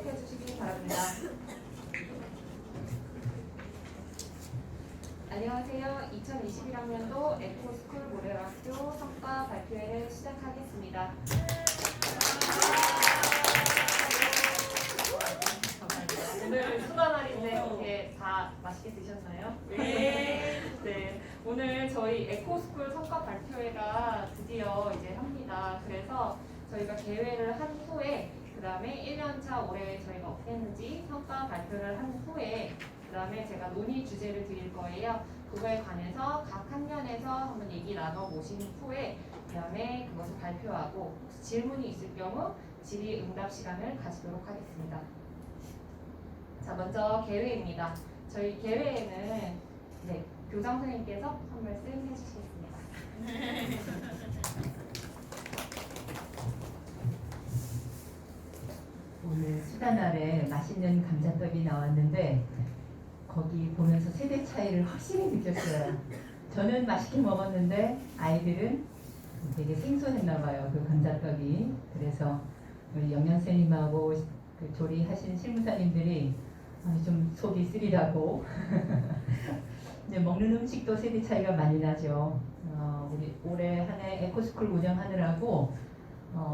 기억해 주시기 바랍니다. 안녕하세요. 2021학년도 에코스쿨 모델학교 성과 발표회를 시작하겠습니다. 오늘 수다 날인데 어떻게 다 맛있게 드셨나요? 네. 네. 오늘 저희 에코스쿨 성과 발표회가 드디어 이제 합니다. 그래서 저희가 개회를 한 후에 그 다음에 1년차 올해 저희가 어떻게 했는지 성과 발표를 한 후에 그 다음에 제가 논의 주제를 드릴 거예요. 그거에 관해서 각 학년에서 한번 얘기 나눠보신 후에 그 다음에 그것을 발표하고 혹시 질문이 있을 경우 질의응답 시간을 가지도록 하겠습니다. 자, 먼저 개회입니다. 저희 개회에는 교장 선생님께서 한 말씀 해주시겠습니다. 오늘 수다날에 맛있는 감자떡이 나왔는데 거기 보면서 세대 차이를 확실히 느꼈어요. 저는 맛있게 먹었는데 아이들은 되게 생소했나 봐요. 그 감자떡이. 그래서 우리 영양 선생님하고 그 조리하신 실무사님들이 좀 속이 쓰리다고. 이제 먹는 음식도 세대 차이가 많이 나죠. 우리 올해 한 해 에코스쿨 운영하느라고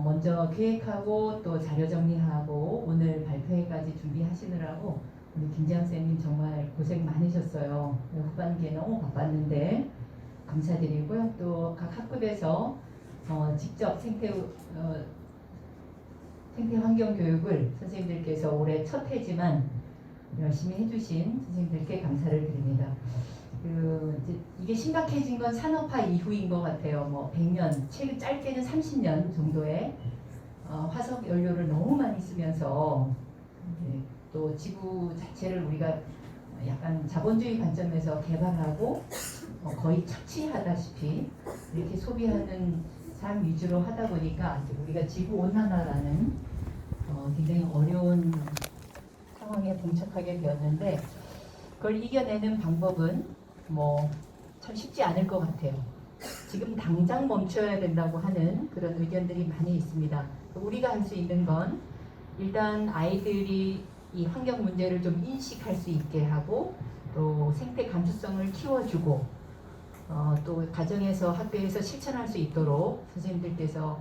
먼저 계획하고 또 자료 정리하고 오늘 발표회까지 준비하시느라고 우리 김지영 선생님 정말 고생 많으셨어요. 후반기에 너무 바빴는데 감사드리고요. 또 각 학급에서 직접 생태 환경 교육을 선생님들께서 올해 첫 해지만 열심히 해주신 선생님들께 감사를 드립니다. 이게 심각해진 건 산업화 이후인 것 같아요. 뭐 100년, 최근 짧게는 30년 정도의 화석 연료를 너무 많이 쓰면서 또 지구 자체를 우리가 약간 자본주의 관점에서 개발하고 거의 착취하다시피 이렇게 소비하는 삶 위주로 하다 보니까 우리가 지구 온난화라는 굉장히 어려운 상황에 봉착하게 되었는데 그걸 이겨내는 방법은 참 쉽지 않을 것 같아요. 지금 당장 멈춰야 된다고 하는 그런 의견들이 많이 있습니다. 우리가 할 수 있는 건 일단 아이들이 이 환경 문제를 좀 인식할 수 있게 하고 또 생태 감수성을 키워주고 또 가정에서 학교에서 실천할 수 있도록 선생님들께서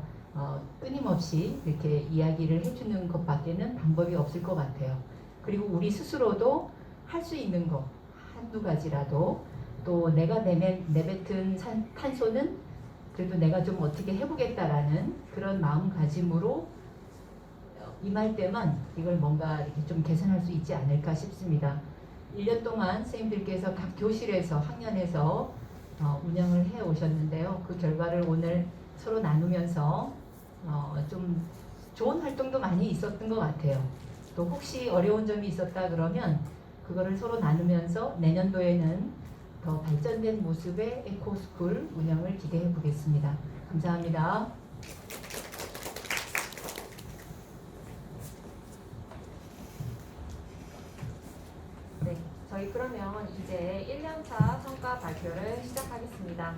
끊임없이 이렇게 이야기를 해주는 것밖에는 방법이 없을 것 같아요. 그리고 우리 스스로도 할 수 있는 것 한두 가지라도 또 내가 내뱉은 탄소는 그래도 내가 좀 어떻게 해보겠다라는 그런 마음가짐으로 임할 때만 이걸 뭔가 이렇게 좀 개선할 수 있지 않을까 싶습니다. 1년 동안 선생님들께서 각 교실에서 학년에서 운영을 해 오셨는데요. 그 결과를 오늘 서로 나누면서 좀 좋은 활동도 많이 있었던 것 같아요. 또 혹시 어려운 점이 있었다 그러면 그거를 서로 나누면서 내년도에는 더 발전된 모습의 에코스쿨 운영을 기대해 보겠습니다. 감사합니다. 네, 저희 그러면 이제 1년차 성과 발표를 시작하겠습니다.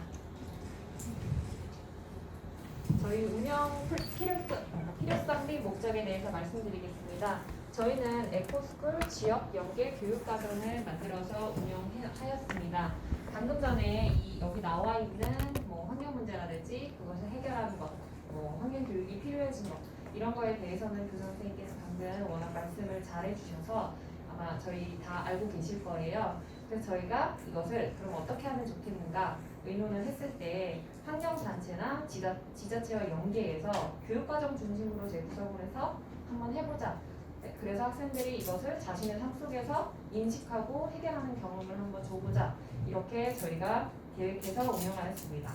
저희 운영 필요성 및 목적에 대해서 말씀드리겠습니다. 저희는 에코스쿨 지역 연계 교육과정을 만들어서 운영하였습니다. 방금 전에 여기 나와 있는 환경 문제라든지 그것을 해결하는 것, 환경 교육이 필요해진 것 이런 거에 대해서는 교장 선생님께서 방금 워낙 말씀을 잘 해주셔서 아마 저희 다 알고 계실 거예요. 그래서 저희가 이것을 그럼 어떻게 하면 좋겠는가 의논을 했을 때 환경단체나 지자체와 연계해서 교육과정 중심으로 재구성을 해서 한번 해보자. 그래서 학생들이 이것을 자신의 삶 속에서 인식하고 해결하는 경험을 한번 줘보자. 이렇게 저희가 계획해서 운영하였습니다.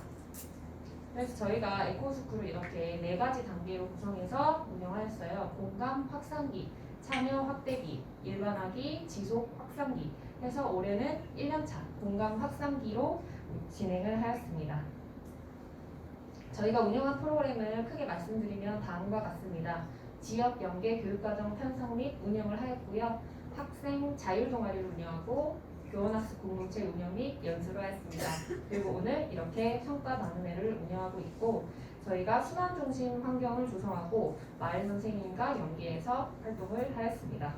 그래서 저희가 에코스쿨을 이렇게 4가지 단계로 구성해서 운영하였어요. 공감 확산기, 참여 확대기, 일반화기, 지속 확산기 해서 올해는 1년차 공감 확산기로 진행을 하였습니다. 저희가 운영한 프로그램을 크게 말씀드리면 다음과 같습니다. 지역 연계 교육과정 편성 및 운영을 하였고요. 학생 자율동아리를 운영하고 교원학습 공동체 운영 및 연수를 하였습니다. 그리고 오늘 이렇게 성과 나눔회를 운영하고 있고 저희가 순환 중심 환경을 조성하고 마을 선생님과 연계해서 활동을 하였습니다.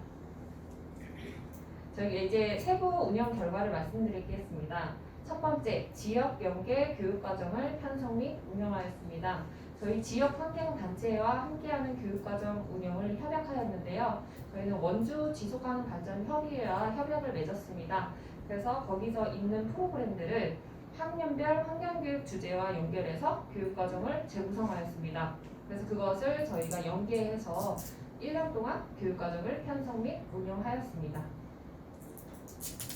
저희가 이제 세부 운영 결과를 말씀드리겠습니다. 첫 번째, 지역 연계 교육과정을 편성 및 운영하였습니다. 저희 지역 환경단체와 함께하는 교육과정 운영을 협약하였는데요. 저희는 원주 지속가능 발전 협의회와 협약을 맺었습니다. 그래서 거기서 있는 프로그램들을 학년별 환경교육 주제와 연결해서 교육과정을 재구성하였습니다. 그래서 그것을 저희가 연계해서 1년 동안 교육과정을 편성 및 운영하였습니다.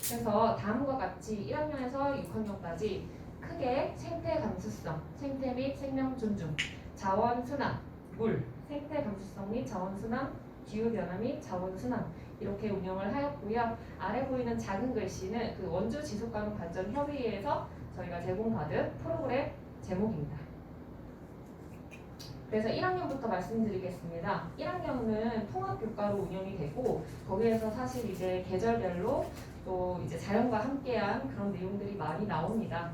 그래서 다음과 같이 1학년에서 6학년까지 크게 생태 감수성, 생태 및 생명 존중, 자원 순환, 물, 생태 감수성 및 자원 순환, 기후 변화 및 자원 순환 이렇게 운영을 하였고요. 아래 보이는 작은 글씨는 그 원주 지속 가능 발전 협의회에서 저희가 제공받은 프로그램 제목입니다. 그래서 1학년부터 말씀드리겠습니다. 1학년은 통합교과로 운영이 되고 거기에서 사실 이제 계절별로 또 이제 자연과 함께한 그런 내용들이 많이 나옵니다.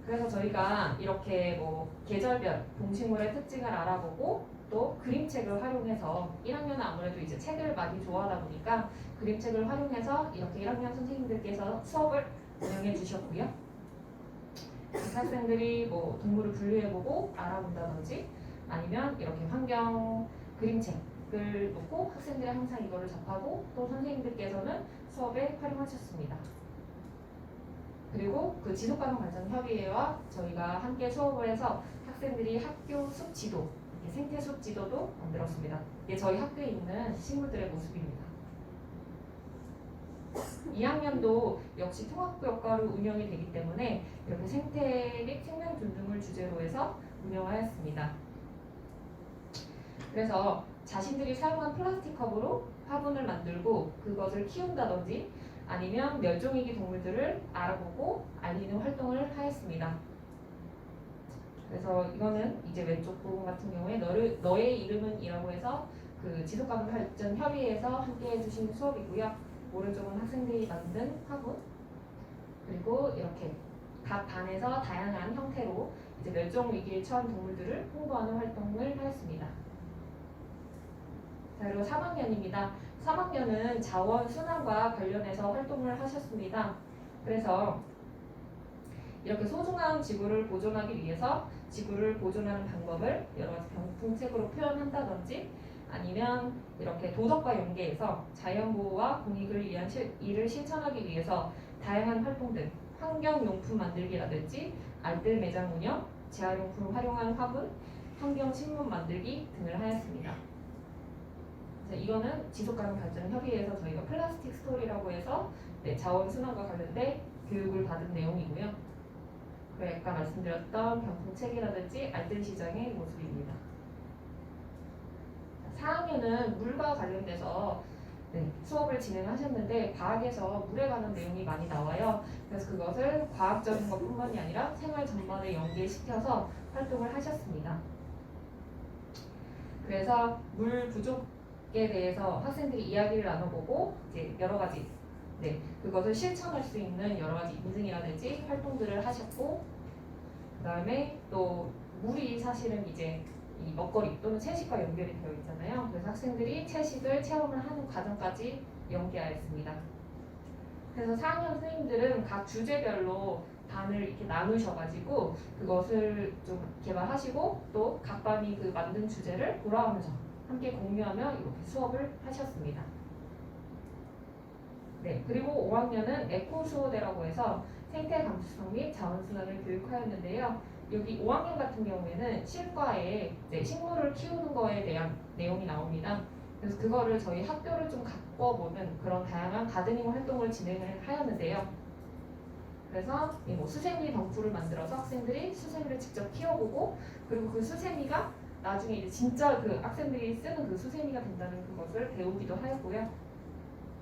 그래서 저희가 이렇게 뭐 계절별 동식물의 특징을 알아보고 또 그림책을 활용해서 1학년은 아무래도 이제 책을 많이 좋아하다 보니까 그림책을 활용해서 이렇게 1학년 선생님들께서 수업을 운영해 주셨고요. 학생들이 뭐 동물을 분류해보고 알아본다든지 아니면 이렇게 환경 그림책을 놓고 학생들이 항상 이거를 접하고 또 선생님들께서는 수업에 활용하셨습니다. 그리고 그 지속가능발전협의회와 저희가 함께 수업을 해서 학생들이 학교 숲지도, 생태 숲지도도 만들었습니다. 이게 저희 학교에 있는 식물들의 모습입니다. 2학년도 역시 통합교과로 운영이 되기 때문에 이렇게 생태 및 생명 존중을 주제로 해서 운영하였습니다. 그래서 자신들이 사용한 플라스틱 컵으로 화분을 만들고 그것을 키운다든지 아니면 멸종위기 동물들을 알아보고 알리는 활동을 하였습니다. 그래서 이거는 이제 왼쪽 부분 같은 경우에 너의 이름은 이라고 해서 그 지속가능발전협의회에서 함께 해주신 수업이고요. 오른쪽은 학생들이 만든 화분 그리고 이렇게 각 반에서 다양한 형태로 이제 멸종 위기에 처한 동물들을 홍보하는 활동을 하였습니다. 자, 그리고 3학년입니다. 3학년은 자원 순환과 관련해서 활동을 하셨습니다. 그래서 이렇게 소중한 지구를 보존하기 위해서 지구를 보존하는 방법을 여러 가지 병풍책으로 표현한다든지 아니면 이렇게 도덕과 연계해서 자연보호와 공익을 위한 일을 실천하기 위해서 다양한 활동들, 환경용품 만들기라든지 알뜰 매장 운영, 재활용품 활용한 화분, 환경신문 만들기 등을 하였습니다. 그래서 이거는 지속가능발전협의회에서 저희가 플라스틱 스토리라고 해서 자원순환과 관련된 교육을 받은 내용이고요. 그리고 아까 말씀드렸던 병풍책이라든지 알뜰 시장의 모습입니다. 4학년은 물과 관련돼서 수업을 진행하셨는데 과학에서 물에 관한 내용이 많이 나와요. 그래서 그것을 과학적인 것뿐만이 아니라 생활 전반에 연계시켜서 활동을 하셨습니다. 그래서 물 부족에 대해서 학생들이 이야기를 나눠보고 이제 여러 가지 그것을 실천할 수 있는 여러 가지 인증이라든지 활동들을 하셨고 그 다음에 또 물이 사실은 이제 이 먹거리 또는 채식과 연결이 되어 있잖아요. 그래서 학생들이 채식을 체험을 하는 과정까지 연계하였습니다. 그래서 4학년 선생님들은 각 주제별로 반을 이렇게 나누셔가지고 그것을 좀 개발하시고 또 각 반이 그 만든 주제를 돌아오면서 함께 공유하며 이렇게 수업을 하셨습니다. 그리고 5학년은 에코수호대라고 해서 생태 감수성 및 자원순환을 교육하였는데요. 여기 5학년 같은 경우에는 실과에 식물을 키우는 거에 대한 내용이 나옵니다. 그래서 그거를 저희 학교를 좀 바꿔보는 그런 다양한 가드닝 활동을 진행을 하였는데요. 그래서 뭐 수세미 덩굴을 만들어서 학생들이 수세미를 직접 키워보고 그리고 그 수세미가 나중에 이제 진짜 그 학생들이 쓰는 그 수세미가 된다는 그것을 배우기도 하였고요.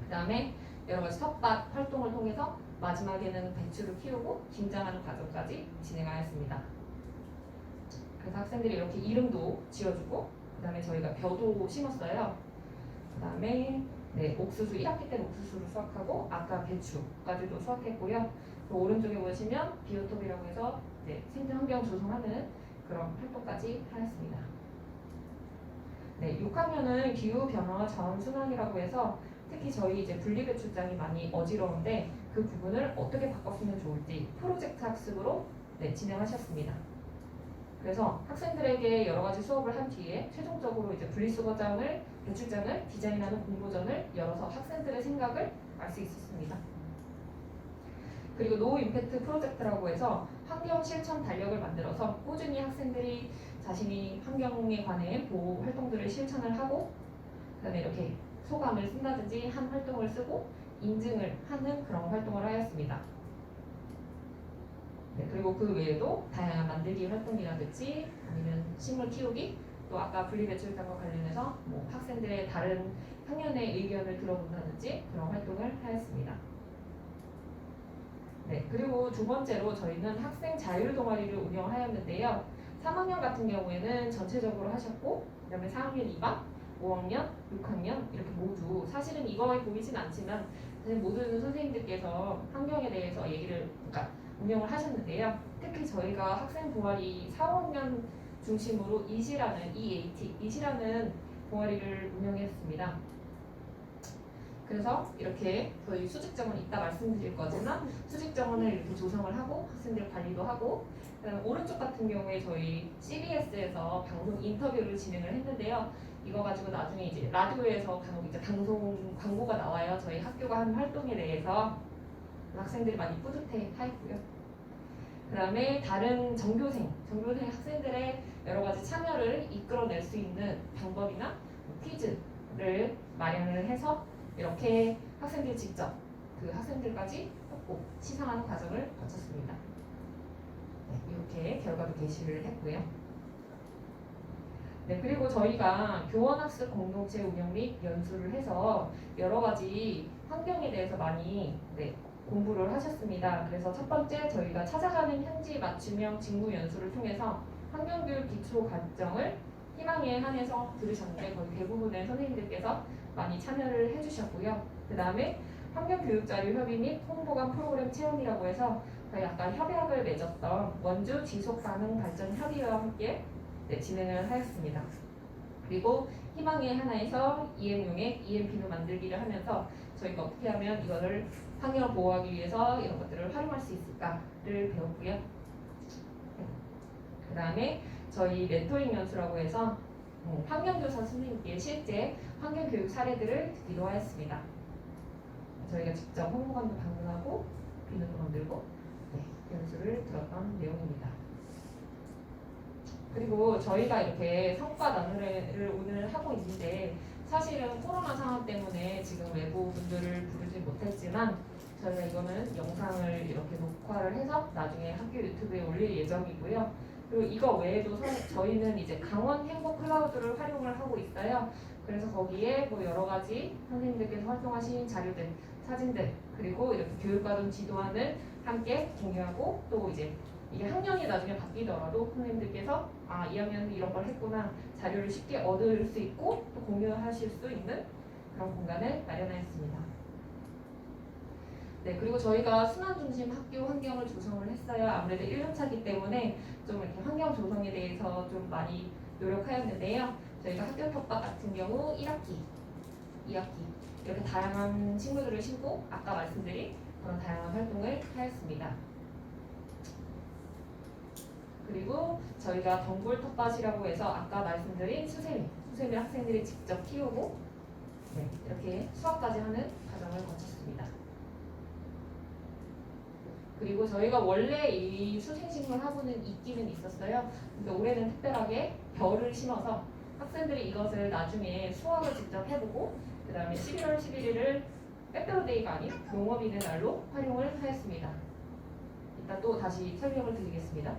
그 다음에 여러 가지 텃밭 활동을 통해서 마지막에는 배추를 키우고 김장하는 과정까지 진행하였습니다. 그래서 학생들이 이렇게 이름도 지어주고 그 다음에 저희가 벼도 심었어요. 그 다음에 옥수수 1학기 때는 옥수수를 수확하고 아까 배추까지도 수확했고요. 그 오른쪽에 보시면 비오톱이라고 해서 생태환경 조성하는 그런 활동까지 하였습니다. 네, 6학년은 기후 변화와 자원 순환이라고 해서 특히 저희 이제 분리배출장이 많이 어지러운데 그 부분을 어떻게 바꿨으면 좋을지 프로젝트 학습으로 진행하셨습니다. 그래서 학생들에게 여러 가지 수업을 한 뒤에 최종적으로 이제 분리수거장을 배출장을 디자인하는 공모전을 열어서 학생들의 생각을 알 수 있었습니다. 그리고 노 임팩트 프로젝트라고 해서 환경 실천 달력을 만들어서 꾸준히 학생들이 자신이 환경에 관해 보호 활동들을 실천을 하고 그다음에 이렇게 소감을 쓴다든지 한 활동을 쓰고 인증을 하는 그런 활동을 하였습니다. 네, 그리고 그 외에도 다양한 만들기 활동이라든지 아니면 식물 키우기 또 아까 분리배출장과 관련해서 뭐 학생들의 다른 학년의 의견을 들어본다든지 그런 활동을 하였습니다. 네, 그리고 두 번째로 저희는 학생 자율 동아리를 운영하였는데요. 3학년 같은 경우에는 전체적으로 하셨고 그다음에 4학년 2반, 5학년, 6학년 이렇게 모두 사실은 이거에 보이진 않지만 사실 모든 선생님들께서 환경에 대해서 얘기를 그러니까 운영을 하셨는데요. 특히 저희가 학생 동아리 4, 5학년 중심으로 이시라는 동아리를 운영했습니다. 그래서 이렇게 저희 수직정원 이따 말씀드릴 거지만 수직정원을 이렇게 조성을 하고 학생들 관리도 하고 그다음에 오른쪽 같은 경우에 저희 CBS에서 방송 인터뷰를 진행을 했는데요. 이거 가지고 나중에 이제 라디오에서 간혹 이제 방송 광고가 나와요. 저희 학교가 한 활동에 대해서 학생들이 많이 뿌듯해 하였고요. 그다음에 다른 전교생 학생들의 여러 가지 참여를 이끌어낼 수 있는 방법이나 퀴즈를 마련을 해서 이렇게 학생들이 직접 그 학생들까지 뽑고 시상하는 과정을 거쳤습니다. 네, 이렇게 결과도 게시를 했고요. 네, 그리고 저희가 교원학습 공동체 운영 및 연수를 해서 여러 가지 환경에 대해서 많이 공부를 하셨습니다. 그래서 첫 번째 저희가 찾아가는 현지 맞춤형 직무 연수를 통해서 환경교육 기초 과정을 희망에 한해서 들으셨는데 거의 대부분의 선생님들께서 많이 참여를 해주셨고요. 그 다음에 환경교육자료 협의 및 홍보관 프로그램 체험이라고 해서 저희 아까 협약을 맺었던 원주 지속가능발전협의회와 함께 진행을 하였습니다. 그리고 희망의 하나에서 EM용의 EMP로 만들기를 하면서 저희가 어떻게 하면 이거를 환경을 보호하기 위해서 이런 것들을 활용할 수 있을까를 배웠고요. 그 다음에 저희 멘토링 연수라고 해서 환경교사 선생님께 실제 환경교육 사례들을 듣기로 하였습니다. 저희가 직접 홍보관도 방문하고 비누도 만들고 연수를 들었던 내용입니다. 그리고 저희가 이렇게 성과 나누를 오늘 하고 있는데 사실은 코로나 상황 때문에 지금 외부 분들을 부르지 못했지만 저희가 이거는 영상을 이렇게 녹화를 해서 나중에 학교 유튜브에 올릴 예정이고요. 그리고 이거 외에도 저희는 이제 강원 행복 클라우드를 활용을 하고 있어요. 그래서 거기에 뭐 여러 가지 선생님들께서 활동하신 자료들, 사진들, 그리고 이렇게 교육과정 지도안을 함께 공유하고 또 이제 이게 학년이 나중에 바뀌더라도 선생님들께서 아, 2학년은 이런 걸 했구나 자료를 쉽게 얻을 수 있고 또 공유하실 수 있는 그런 공간을 마련하였습니다. 네, 그리고 저희가 순환중심 학교 환경을 조성을 했어요. 아무래도 1년차이기 때문에 좀 이렇게 환경 조성에 대해서 좀 많이 노력하였는데요. 저희가 학교 텃밭 같은 경우 1학기, 2학기 이렇게 다양한 식물들을 심고 아까 말씀드린 그런 다양한 활동을 하였습니다. 그리고 저희가 덩굴 텃밭이라고 해서 아까 말씀드린 수세미 학생들이 직접 키우고 이렇게 수확까지 하는 과정을 거쳤습니다. 그리고 저희가 원래 이 수생식물 학원은 있기는 있었어요. 근데 올해는 특별하게 벼를 심어서 학생들이 이것을 나중에 수확을 직접 해보고 그 다음에 11월 11일을 빼빼로데이가 아닌 농업인의 날로 활용을 하였습니다. 이따 또 다시 설명을 드리겠습니다.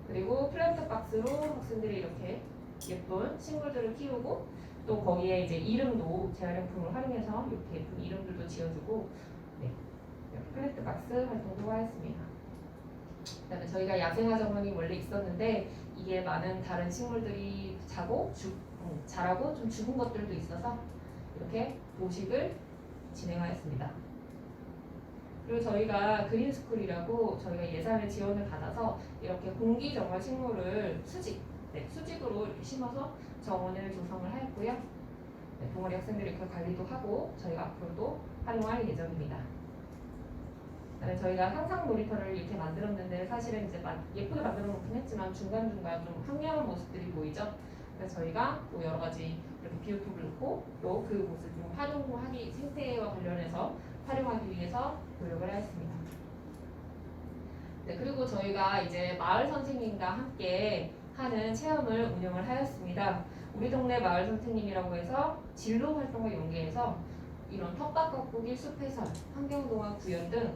그리고 플랜트 박스로 학생들이 이렇게 예쁜 식물들을 키우고 또 거기에 이제 이름도 재활용품을 활용해서 이렇게 예쁜 이름들도 지어주고 플랜트 박스 활동도 하였습니다. 그다음에 저희가 야생화 정원이 원래 있었는데 이게 많은 다른 식물들이 자라고 좀 죽은 것들도 있어서 이렇게 보식을 진행하였습니다. 그리고 저희가 그린스쿨이라고 저희가 예산을 지원을 받아서 이렇게 공기정화 식물을 수직으로 이렇게 심어서 정원을 조성을 하였고요. 네, 동아리 학생들이 이렇게 관리도 하고 저희가 앞으로도 활용할 예정입니다. 그다음에 저희가 상상 놀이터를 이렇게 만들었는데 사실은 이제 예쁘게 만들어 놓긴 했지만 중간중간 좀 황량한 모습들이 보이죠. 그래서 저희가 또 여러 가지 이렇게 비오톱을 넣고 또 그 모습을 좀 활용하기 생태와 관련해서 활용하기 위해서 노력을 하였습니다. 네, 그리고 저희가 이제 마을 선생님과 함께 하는 체험을 운영을 하였습니다. 우리 동네 마을 선생님이라고 해서 진로 활동과 연계해서 이런 텃밭 가꾸기, 숲 해설, 환경동화 구현 등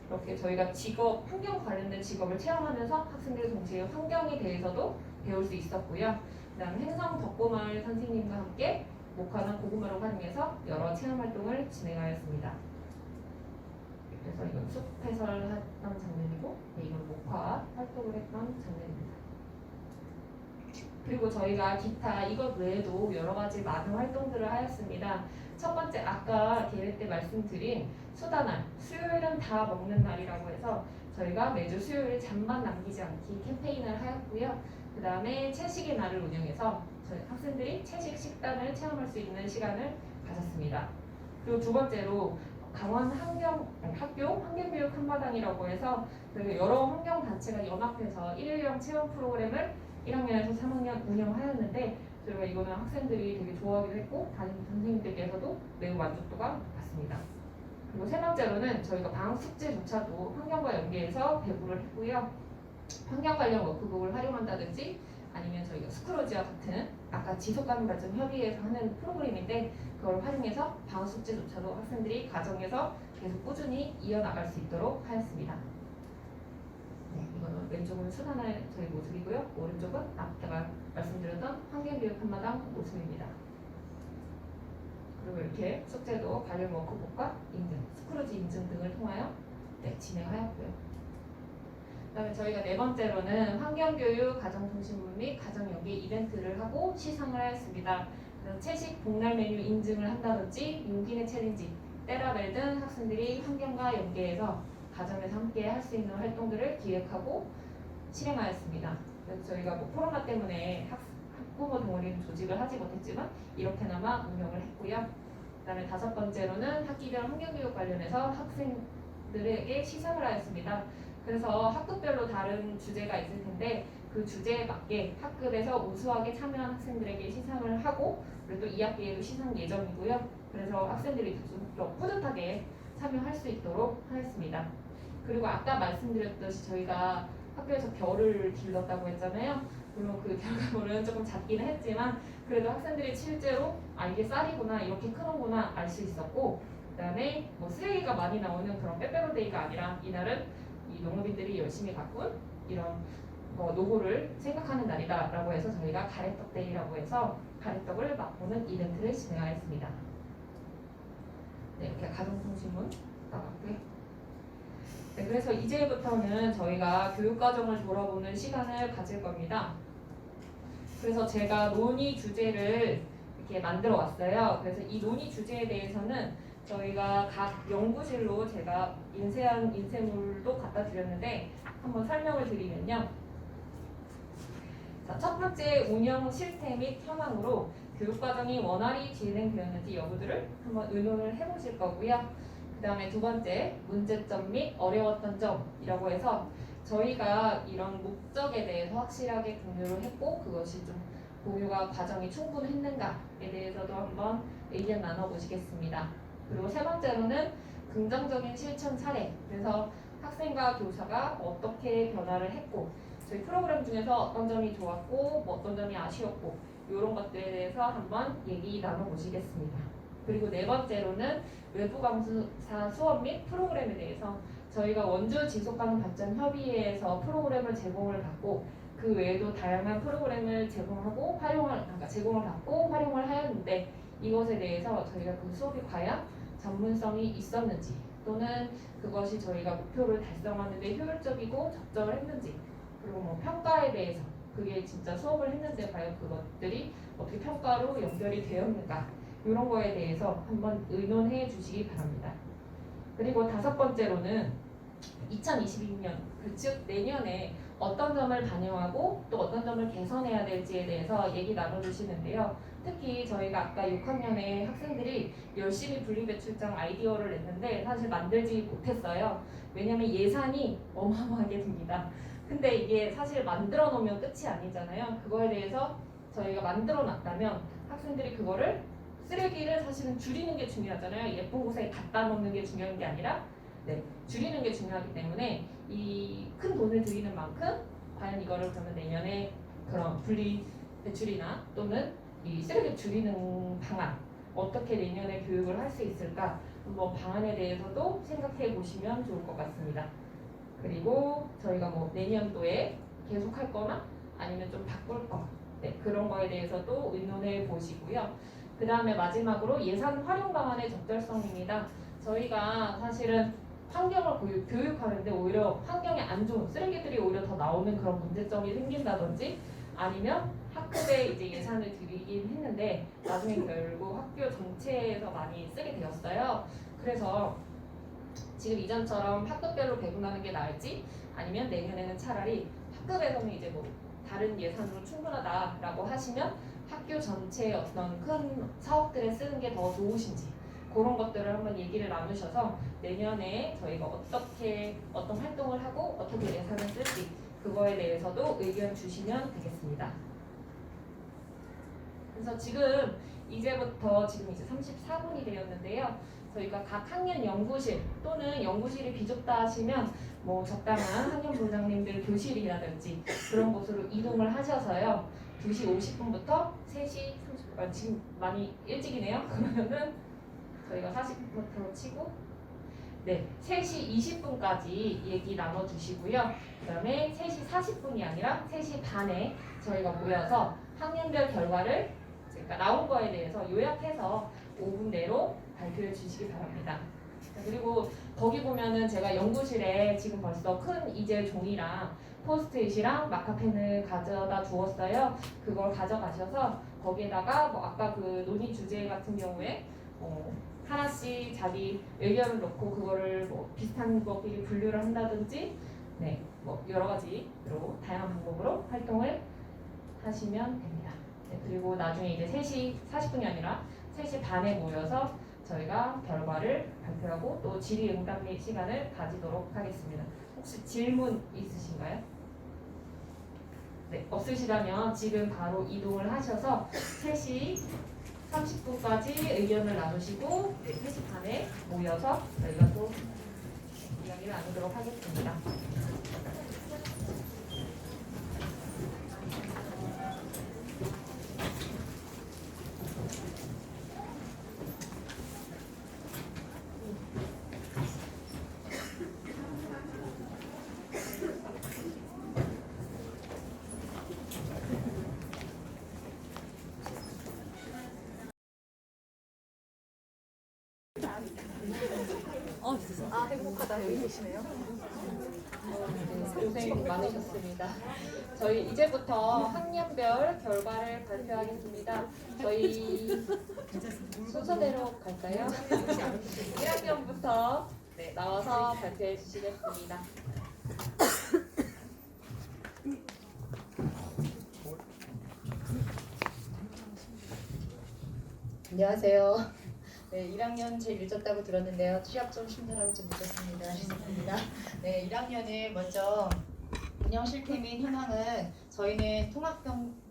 이렇게 저희가 직업, 환경 관련된 직업을 체험하면서 학생들이 동시에 환경에 대해서도 배울 수 있었고요. 그다음에 행성 덕고마을 선생님과 함께 목화나 고구마를 활용해서 여러 체험 활동을 진행하였습니다. 그래서 이건 숲 해설했던 장면이고, 이건 목화 활동을 했던 장면입니다. 그리고 저희가 기타 이것 외에도 여러 가지 많은 활동들을 하였습니다. 첫 번째 아까 계획 때 말씀드린 수다날, 수요일은 다 먹는 날이라고 해서 저희가 매주 수요일 잠만 남기지 않기 캠페인을 하였고요. 그 다음에 채식의 날을 운영해서 저희 학생들이 채식 식단을 체험할 수 있는 시간을 가졌습니다. 그리고 두 번째로 강원 학교 환경교육 한마당이라고 해서 여러 환경단체가 연합해서 일일형 체험 프로그램을 1학년에서 3학년 운영하였는데 저희가 이거는 학생들이 되게 좋아하기도 했고 담임 선생님들께서도 매우 만족도가 높았습니다. 그리고 세 번째로는 저희가 방학 숙제조차도 환경과 연계해서 배부를 했고요. 환경 관련 워크북을 활용한다든지 아니면 저희가 스크로지와 같은 아까 지속가능 발전 협의회에서 하는 프로그램인데 그걸 활용해서 방학 숙제조차도 학생들이 가정에서 계속 꾸준히 이어나갈 수 있도록 하였습니다. 네, 이거는 왼쪽은 수단의 저희 모습이고요. 오른쪽은 아까 말씀드렸던 환경교육 한마당 모습입니다. 그리고 이렇게 숙제도 관련 워크북과 인증, 스크루지 인증 등을 통하여 진행하였고요. 그다음에 저희가 네 번째로는 환경교육, 가정통신문 및 가정연계 이벤트를 하고 시상을 하였습니다. 채식 복날 메뉴 인증을 한다든지 용기내 챌린지, 때라벨 등 학생들이 환경과 연계해서 가정에서 함께 할 수 있는 활동들을 기획하고 실행하였습니다. 그래서 저희가 뭐 코로나 때문에 학부모 동아리는 조직을 하지 못했지만 이렇게나마 운영을 했고요. 그다음에 다섯 번째로는 학기별 환경교육 관련해서 학생들에게 시상을 하였습니다. 그래서 학급별로 다른 주제가 있을 텐데 그 주제에 맞게 학급에서 우수하게 참여한 학생들에게 시상을 하고 그리고 또 2학기에도 시상 예정이고요. 그래서 학생들이 좀 뿌듯하게 참여할 수 있도록 하였습니다. 그리고 아까 말씀드렸듯이 저희가 학교에서 별을 길렀다고 했잖아요. 물론 그 결과물은 조금 작기는 했지만 그래도 학생들이 실제로 이게 쌀이구나 이렇게 크는구나 알 수 있었고 그다음에 뭐 쓰레기가 많이 나오는 그런 빼빼로데이가 아니라 이날은 이 농업인들이 열심히 가꾼 이런 노고를 생각하는 날이다라고 해서 저희가 가래떡데이라고 해서 가래떡을 맛보는 이벤트를 진행하였습니다. 네, 이렇게 가정통신문 나갔고요. 네, 그래서 이제부터는 저희가 교육과정을 돌아보는 시간을 가질 겁니다. 그래서 제가 논의 주제를 이렇게 만들어 왔어요. 그래서 이 논의 주제에 대해서는 저희가 각 연구실로 제가 인쇄한 인쇄물도 갖다 드렸는데 한번 설명을 드리면요. 자, 첫 번째 운영 실태 및 현황으로 교육과정이 원활히 진행되었는지 여부들을 한번 의논을 해보실 거고요. 그 다음에 두 번째 문제점 및 어려웠던 점이라고 해서 저희가 이런 목적에 대해서 확실하게 공유를 했고 그것이 좀 공유가 과정이 충분했는가에 대해서도 한번 의견 나눠보시겠습니다. 그리고 세 번째로는 긍정적인 실천 사례, 그래서 학생과 교사가 어떻게 변화를 했고 저희 프로그램 중에서 어떤 점이 좋았고 뭐 어떤 점이 아쉬웠고 이런 것들에 대해서 한번 얘기 나눠보시겠습니다. 그리고 네 번째로는 외부 강사 수업 및 프로그램에 대해서 저희가 원주 지속가능 발전 협의회에서 프로그램을 제공을 받고 그 외에도 다양한 프로그램을 제공을 받고 활용을 하였는데 이것에 대해서 저희가 그 수업이 과연 전문성이 있었는지 또는 그것이 저희가 목표를 달성하는 데 효율적이고 적절했는지 그리고 뭐 평가에 대해서 그게 진짜 수업을 했는데 과연 그것들이 어떻게 평가로 연결이 되었는가 이런 거에 대해서 한번 의논해 주시기 바랍니다. 그리고 다섯 번째로는 2022년, 즉 내년에 어떤 점을 반영하고 또 어떤 점을 개선해야 될지에 대해서 얘기 나눠주시는데요. 특히 저희가 아까 6학년의 학생들이 열심히 분리배출장 아이디어를 냈는데 사실 만들지 못했어요. 왜냐하면 예산이 어마어마하게 듭니다. 근데 이게 사실 만들어 놓으면 끝이 아니잖아요. 그거에 대해서 저희가 만들어 놨다면 학생들이 그거를 쓰레기를 사실은 줄이는 게 중요하잖아요. 예쁜 곳에 갖다 놓는 게 중요한 게 아니라 줄이는 게 중요하기 때문에 이 큰 돈을 들이는 만큼 과연 이거를 그러면 내년에 그런 분리 배출이나 또는 이 쓰레기 줄이는 방안 어떻게 내년에 교육을 할 수 있을까 한번 방안에 대해서도 생각해 보시면 좋을 것 같습니다. 그리고 저희가 뭐 내년도에 계속 할 거나 아니면 좀 바꿀 거 그런 거에 대해서도 의논해 보시고요. 그 다음에 마지막으로 예산 활용 방안의 적절성입니다. 저희가 사실은 환경을 교육하는데 오히려 환경에 안 좋은 쓰레기들이 오히려 더 나오는 그런 문제점이 생긴다든지 아니면 학급에 이제 예산을 들이긴 했는데 나중에 결국 학교 전체에서 많이 쓰게 되었어요. 그래서 지금 이전처럼 학급별로 배분하는 게 나을지 아니면 내년에는 차라리 학급에서는 이제 뭐 다른 예산으로 충분하다라고 하시면 학교 전체의 어떤 큰 사업들에 쓰는 게 더 좋으신지 그런 것들을 한번 얘기를 나누셔서 내년에 저희가 어떻게 어떤 활동을 하고 어떻게 예산을 쓸지 그거에 대해서도 의견 주시면 되겠습니다. 그래서 지금 이제부터 지금 이제 34분이 되었는데요. 저희가 각 학년 연구실 또는 연구실이 비좁다 하시면 뭐 적당한 학년 부장님들 교실이라든지 그런 곳으로 이동을 하셔서요. 2시 50분부터 3시 30분 지금 많이 일찍이네요. 그러면은 저희가 40분부터 치고 3시 20분까지 얘기 나눠주시고요. 그 다음에 3시 40분이 아니라 3시 반에 저희가 모여서 학년별 결과를 그러니까 나온 거에 대해서 요약해서 5분 내로 발표해 주시기 바랍니다. 그리고 거기 보면은 제가 연구실에 지금 벌써 큰 이젤 종이랑 포스트잇이랑 마카펜을 가져다 주었어요. 그걸 가져가셔서 거기에다가 뭐 아까 그 논의 주제 같은 경우에 하나씩 자기 의견을 넣고 그거를 뭐 비슷한 것끼리 분류를 한다든지 뭐 여러 가지로 다양한 방법으로 활동을 하시면 됩니다. 그리고 나중에 이제 3시 40분이 아니라 3시 반에 모여서 저희가 결과를 발표하고 또 질의응답 시간을 가지도록 하겠습니다. 혹시 질문 있으신가요? 없으시다면 지금 바로 이동을 하셔서 3시 30분까지 의견을 나누시고 3시 반에 모여서 저희가 또 이야기를 나누도록 하겠습니다. 행복하다. 여기 계시네요. 고생 많으셨습니다. 저희 이제부터 학년별 결과를 발표하겠습니다. 저희 순서대로 갈까요? 1학년부터 나와서 발표해 주시겠습니다. 안녕하세요. 1학년 제일 늦었다고 들었는데요. 취업 좀 힘들어서 좀 늦었습니다. 죄송합니다. 1학년을 먼저 운영 실태 및 현황은 저희는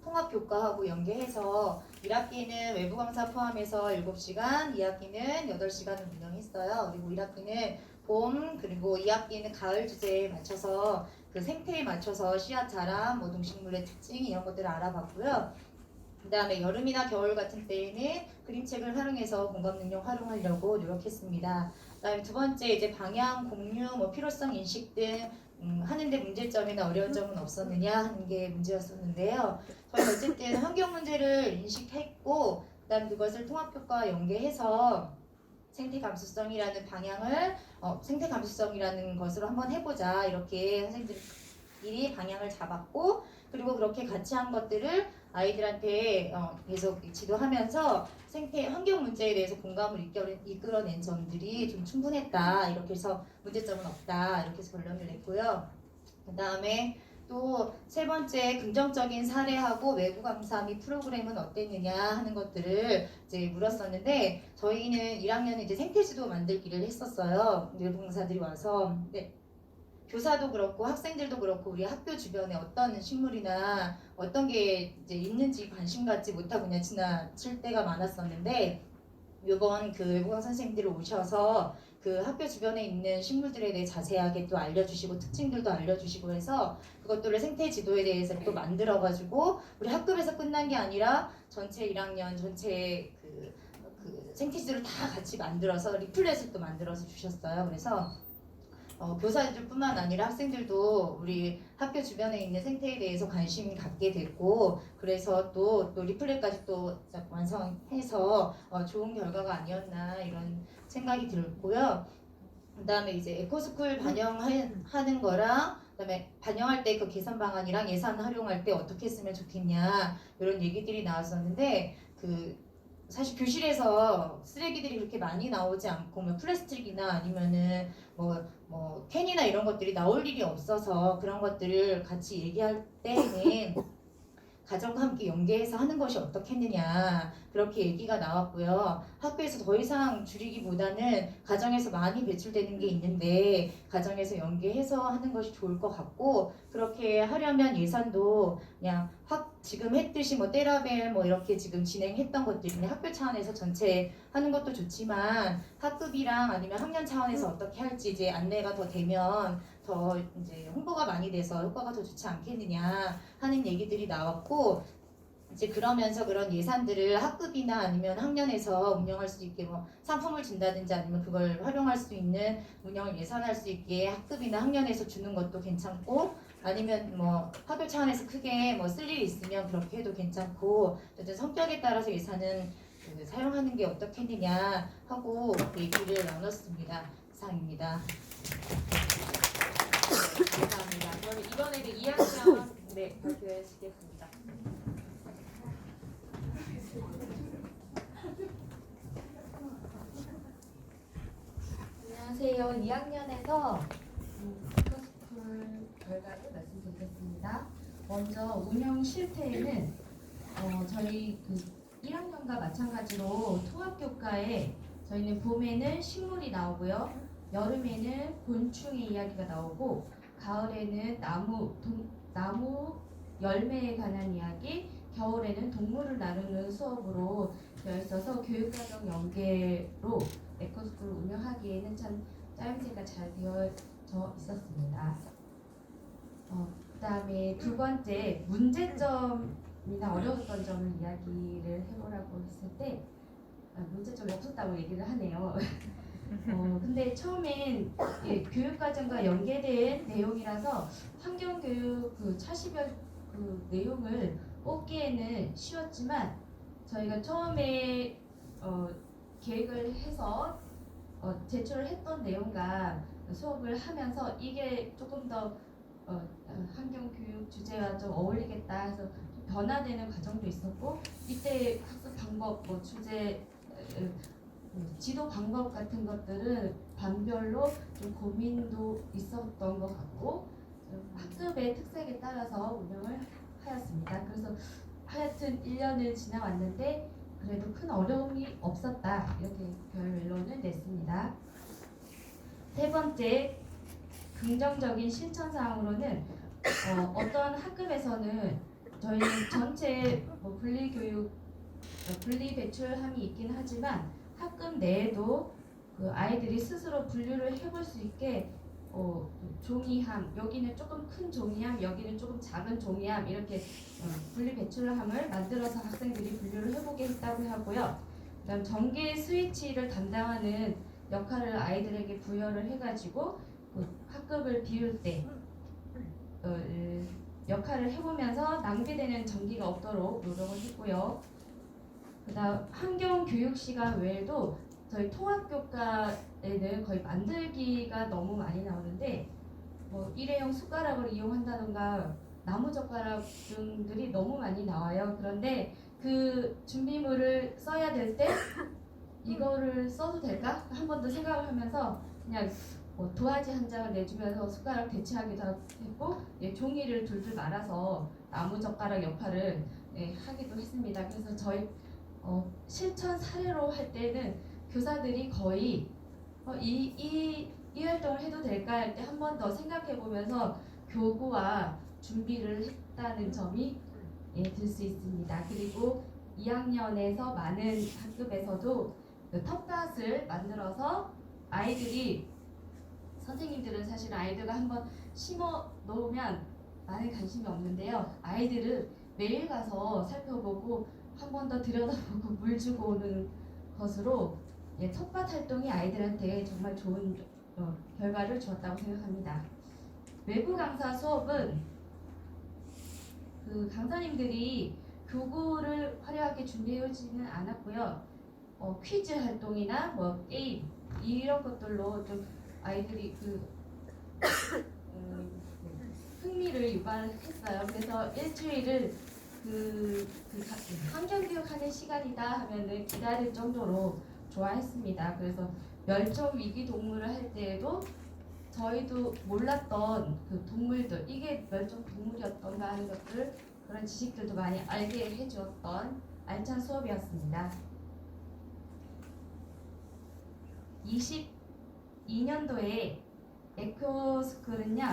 통합교과하고 연계해서 1학기는 외부 강사 포함해서 7시간, 2학기는 8시간을 운영했어요. 그리고 1학기는 봄 그리고 2학기는 가을 주제에 맞춰서 그 생태에 맞춰서 씨앗 자람, 뭐 동식물의 특징 이런 것들을 알아봤고요. 그 다음에 여름이나 겨울 같은 때에는 그림책을 활용해서 공감 능력 활용하려고 노력했습니다. 그 다음에 두 번째 이제 방향, 공유, 뭐 필요성 인식 등 하는데 문제점이나 어려운 점은 없었느냐 하는 게 문제였었는데요. 저희 어쨌든 환경 문제를 인식했고 그다음 그것을 통합교과와 연계해서 생태 감수성이라는 방향을 생태 감수성이라는 것으로 한번 해보자 이렇게 선생님들이 미리 방향을 잡았고 그리고 그렇게 같이 한 것들을 아이들한테 계속 지도하면서 생태 환경 문제에 대해서 공감을 이끌어낸 점들이 좀 충분했다. 이렇게 해서 문제점은 없다. 이렇게 해서 결론을 냈고요. 그 다음에 또 세 번째 긍정적인 사례하고 외부 강사 및 프로그램은 어땠느냐 하는 것들을 이제 물었었는데 저희는 1학년에 이제 생태지도 만들기를 했었어요. 외부 강사들이 와서. 근데 교사도 그렇고 학생들도 그렇고 우리 학교 주변에 어떤 식물이나 어떤 게 이제 있는지 관심 갖지 못하고 그냥 지나칠 때가 많았었는데 이번 그 외국어 선생님들이 오셔서 그 학교 주변에 있는 식물들에 대해 자세하게 또 알려주시고 특징들도 알려주시고 해서 그것들을 생태 지도에 대해서 또 만들어가지고 우리 학급에서 끝난 게 아니라 전체 1학년 전체 그 생태 지도를 다 같이 만들어서 리플렛을 또 만들어서 주셨어요. 그래서 교사들뿐만 아니라 학생들도 우리 학교 주변에 있는 생태에 대해서 관심이 갖게 됐고 그래서 또 리플렛까지 또 완성해서 좋은 결과가 아니었나 이런 생각이 들고요. 그다음에 이제 에코스쿨 반영하는 거랑 그다음에 반영할 때 그 개선 방안이랑 예산 활용할 때 어떻게 했으면 좋겠냐 이런 얘기들이 나왔었는데 사실 교실에서 쓰레기들이 그렇게 많이 나오지 않고 뭐 플라스틱이나 아니면은 뭐 캔이나 이런 것들이 나올 일이 없어서 그런 것들을 같이 얘기할 때는 가정과 함께 연계해서 하는 것이 어떻겠느냐 그렇게 얘기가 나왔고요. 학교에서 더 이상 줄이기보다는 가정에서 많이 배출되는 게 있는데 가정에서 연계해서 하는 것이 좋을 것 같고 그렇게 하려면 예산도 그냥 지금 했듯이 뭐 테라벨 뭐 이렇게 지금 진행했던 것들이 그냥 학교 차원에서 전체 하는 것도 좋지만 학급이랑 아니면 학년 차원에서 어떻게 할지 이제 안내가 더 되면 더 이제 홍보가 많이 돼서 효과가 더 좋지 않겠느냐 하는 얘기들이 나왔고 이제 그러면서 그런 예산들을 학급이나 아니면 학년에서 운영할 수 있게 뭐 상품을 준다든지 아니면 그걸 활용할 수 있는 운영을 예산할 수 있게 학급이나 학년에서 주는 것도 괜찮고 아니면 뭐 학교 차원에서 크게 뭐 쓸 일이 있으면 그렇게 해도 괜찮고 어쨌든 성격에 따라서 예산은 사용하는 게 어떻겠느냐 하고 얘기를 나눴습니다. 이상입니다. 감사합니다. 그럼 이번에는 2학년 발표해 주시겠습니다. 안녕하세요. 2학년에서 에코스쿨 결과를 말씀드리겠습니다. 먼저 운영 실태에는 저희 1학년과 마찬가지로 통합교과에 저희는 봄에는 식물이 나오고요. 여름에는 곤충의 이야기가 나오고 가을에는 나무 열매에 관한 이야기, 겨울에는 동물을 나누는 수업으로 되어 있어서 교육과정 연계로 에코스쿨을 운영하기에는 참 짜임새가 잘 되어져 있었습니다. 그 다음에 두 번째 문제점이나 어려웠던 점을 이야기를 해보라고 했을 때 문제점이 없었다고 얘기를 하네요. 근데 처음엔 교육과정과 연계된 내용이라서 환경교육 차시별 내용을 뽑기에는 쉬웠지만 저희가 처음에 계획을 해서 제출을 했던 내용과 수업을 하면서 이게 조금 더 환경교육 주제와 좀 어울리겠다 해서 변화되는 과정도 있었고 이때 학습 방법, 주제, 지도 방법 같은 것들은 반별로 좀 고민도 있었던 것 같고 학급의 특색에 따라서 운영을 하였습니다. 그래서 하여튼 1년을 지나왔는데 그래도 큰 어려움이 없었다 이렇게 결론을 냈습니다. 세 번째 긍정적인 실천 사항으로는 어떤 학급에서는 저희는 전체 분리교육 분리 배출함이 있긴 하지만 학급 내에도 아이들이 스스로 분류를 해볼 수 있게 종이함, 여기는 조금 큰 종이함, 여기는 조금 작은 종이함 이렇게 분리 배출함을 만들어서 학생들이 분류를 해보게 했다고 하고요. 그다음 전기 스위치를 담당하는 역할을 아이들에게 부여를 해가지고 학급을 비울 때 역할을 해보면서 낭비되는 전기가 없도록 노력을 했고요. 그다음 환경교육 시간 외에도 저희 통합교과에는 거의 만들기가 너무 많이 나오는데 뭐 일회용 숟가락을 이용한다던가 나무 젓가락 등들이 너무 많이 나와요. 그런데 그 준비물을 써야 될 때 이거를 써도 될까? 한 번 더 생각을 하면서 그냥 뭐 도화지 한 장을 내주면서 숟가락 대체하기도 했고 종이를 둘둘 말아서 나무 젓가락 역할을 하기도 했습니다. 그래서 저희 실천 사례로 할 때는 교사들이 거의 이 활동을 해도 될까 할 때 한 번 더 생각해 보면서 교구와 준비를 했다는 점이 들 수 있습니다. 그리고 2학년에서 많은 학급에서도 그 텃밭을 만들어서 아이들이 선생님들은 사실 아이들과 한번 심어 놓으면 많은 관심이 없는데요. 아이들은 매일 가서 살펴보고 한 번 더 들여다보고 물 주고 오는 것으로 텃밭 활동이 아이들한테 정말 좋은 결과를 주었다고 생각합니다. 외부 강사 수업은 그 강사님들이 교구를 화려하게 준비해오지는 않았고요. 퀴즈 활동이나 뭐 게임 이런 것들로 좀 아이들이 흥미를 유발했어요. 그래서 일주일을 환경교육하는 시간이다 하면은 기다릴 정도로 좋아했습니다. 그래서 멸종 위기 동물을 할 때에도 저희도 몰랐던 그 동물들 이게 멸종 동물이었던가 하는 것들 그런 지식들도 많이 알게 해주었던 알찬 수업이었습니다. 22년도에 에코스쿨은요,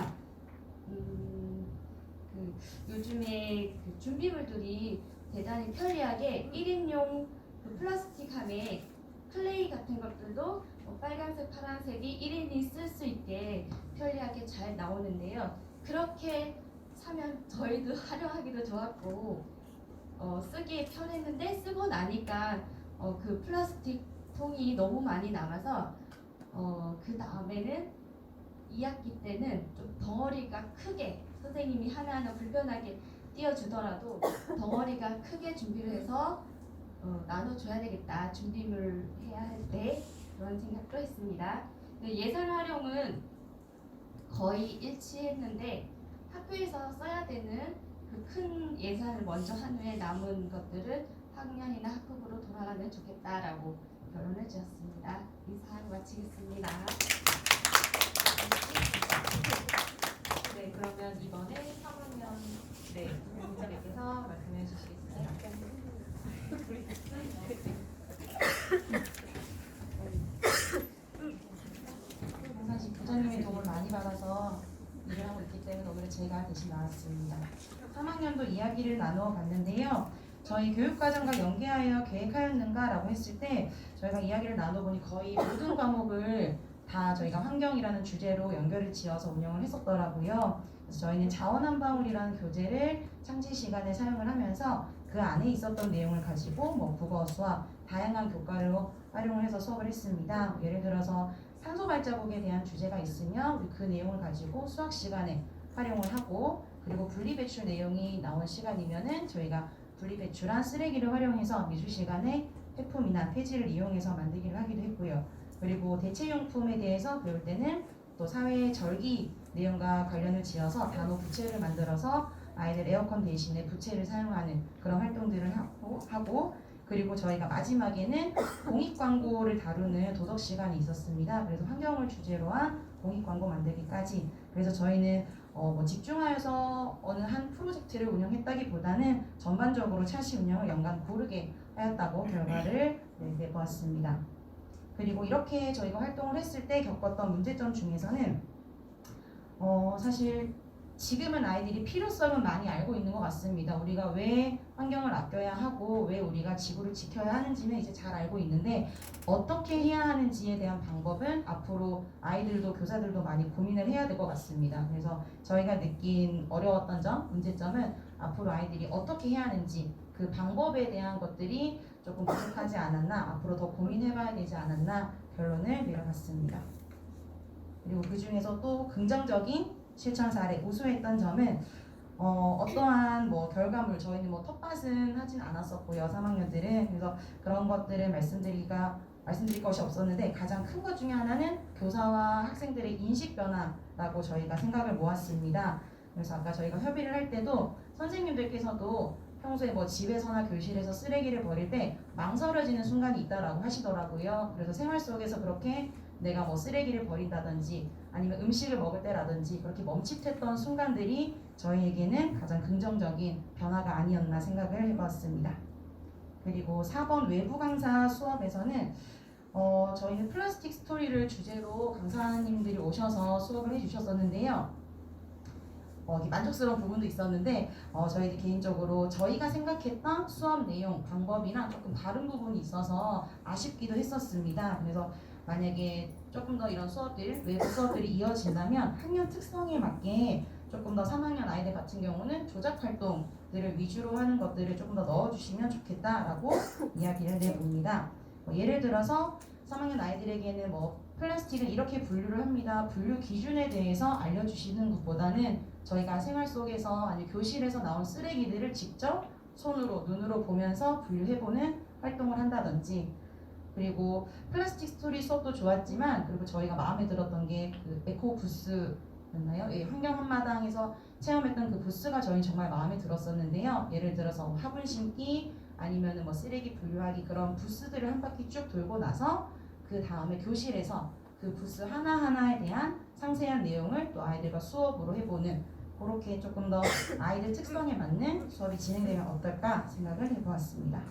요즘에 그 준비물들이 대단히 편리하게 1인용 그 플라스틱 함에 클레이 같은 것들도 빨간색, 파란색이 1인이 쓸 수 있게 편리하게 잘 나오는데요. 그렇게 사면 저희도 활용하기도 좋았고 쓰기에 편했는데 쓰고 나니까 그 플라스틱 통이 너무 많이 남아서 그 다음에는 2학기 때는 좀 덩어리가 크게 선생님이 하나하나 불편하게 띄워주더라도 덩어리가 크게 준비를 해서 나눠줘야 되겠다. 준비물 해야 할 때 그런 생각도 했습니다. 예산 활용은 거의 일치했는데 학교에서 써야 되는 그 큰 예산을 먼저 한 후에 남은 것들은 학년이나 학급으로 돌아가면 좋겠다라고 결론을 지었습니다. 인사하고 마치겠습니다. 네, 그러면 이번에 3학년 선생님께서 말씀해 주시겠습니다. 사실 부장님의 도움을 많이 받아서 일을 하고 있기 때문에 오늘 제가 대신 나왔습니다. 3학년도 이야기를 나누어 봤는데요. 저희 교육과정과 연계하여 계획하였는가 라고 했을 때 저희가 이야기를 나눠보니 거의 모든 과목을 다 저희가 환경이라는 주제로 연결을 지어서 운영을 했었더라고요. 그래서 저희는 자원 한 방울이라는 교재를 창지 시간에 사용을 하면서 그 안에 있었던 내용을 가지고 뭐 국어, 수학, 다양한 교과로 활용을 해서 수업을 했습니다. 예를 들어서 산소 발자국에 대한 주제가 있으면 우리 그 내용을 가지고 수학 시간에 활용을 하고 그리고 분리배출 내용이 나온 시간이면은 저희가 분리배출한 쓰레기를 활용해서 미술 시간에 폐품이나 폐지를 이용해서 만들기를 하기도 했고요. 그리고 대체용품에 대해서 배울 때는 또 사회 절기 내용과 관련을 지어서 단호 부채를 만들어서 아이들 에어컨 대신에 부채를 사용하는 그런 활동들을 하고 그리고 저희가 마지막에는 공익 광고를 다루는 도덕 시간이 있었습니다. 그래서 환경을 주제로 한 공익 광고 만들기까지. 그래서 저희는 집중하여서 어느 한 프로젝트를 운영했다기보다는 전반적으로 차시 운영을 연간 고르게 하였다고 결과를 내보았습니다. 그리고 이렇게 저희가 활동을 했을 때 겪었던 문제점 중에서는 사실 지금은 아이들이 필요성은 많이 알고 있는 것 같습니다. 우리가 왜 환경을 아껴야 하고 왜 우리가 지구를 지켜야 하는지는 이제 잘 알고 있는데 어떻게 해야 하는지에 대한 방법은 앞으로 아이들도 교사들도 많이 고민을 해야 될 것 같습니다. 그래서 저희가 느낀 어려웠던 점, 문제점은 앞으로 아이들이 어떻게 해야 하는지 그 방법에 대한 것들이 조금 부족하지 않았나, 앞으로 더 고민해봐야 되지 않았나 결론을 내려놨습니다. 그리고 그 중에서 또 긍정적인 실천 사례 우수했던 점은 어떠한 결과물 저희는 텃밭은 하진 않았었고요 3학년들은 그래서 그런 것들을 말씀드릴 것이 없었는데 가장 큰 것 중에 하나는 교사와 학생들의 인식 변화 좋겠다라고 저희가 생각을 모았습니다. 그래서 아까 저희가 협의를 할 때도 선생님들께서도 평소에 뭐 집에서나 교실에서 쓰레기를 버릴 때 망설여지는 순간이 있다라고 하시더라고요. 그래서 생활 속에서 그렇게 내가 뭐 쓰레기를 버린다든지 아니면 음식을 먹을 때라든지 그렇게 멈칫했던 순간들이 저희에게는 가장 긍정적인 변화가 아니었나 생각을 해봤습니다. 그리고 4번 외부 강사 수업에서는 저희는 플라스틱 스토리를 주제로 강사님들이 오셔서 수업을 해주셨었는데요. 만족스러운 부분도 있었는데 저희들 개인적으로 저희가 생각했던 수업 내용, 방법이랑 조금 다른 부분이 있어서 아쉽기도 했었습니다. 그래서 만약에 조금 더 이런 수업들, 외부 수업들이 이어진다면 학년 특성에 맞게 조금 더 3학년 아이들 같은 경우는 조작 활동들을 위주로 하는 것들을 조금 더 넣어주시면 좋겠다라고 이야기를 내봅니다. 예를 들어서 3학년 아이들에게는 플라스틱을 이렇게 분류를 합니다. 분류 기준에 대해서 알려주시는 것보다는 저희가 생활 속에서 아니면 교실에서 나온 쓰레기들을 직접 손으로, 눈으로 보면서 분류해보는 활동을 한다든지, 그리고 플라스틱 스토리 수업도 좋았지만 그리고 저희가 마음에 들었던 게 그 에코 부스였나요? 예, 환경 한마당에서 체험했던 그 부스가 저희는 정말 마음에 들었었는데요. 예를 들어서 화분 심기 아니면은 쓰레기 분류하기, 그런 부스들을 한 바퀴 쭉 돌고 나서 그 다음에 교실에서 그 부스 하나하나에 대한 상세한 내용을 또 아이들과 수업으로 해보는, 그렇게 조금 더 아이들 특성에 맞는 수업이 진행되면 어떨까 생각을 해보았습니다.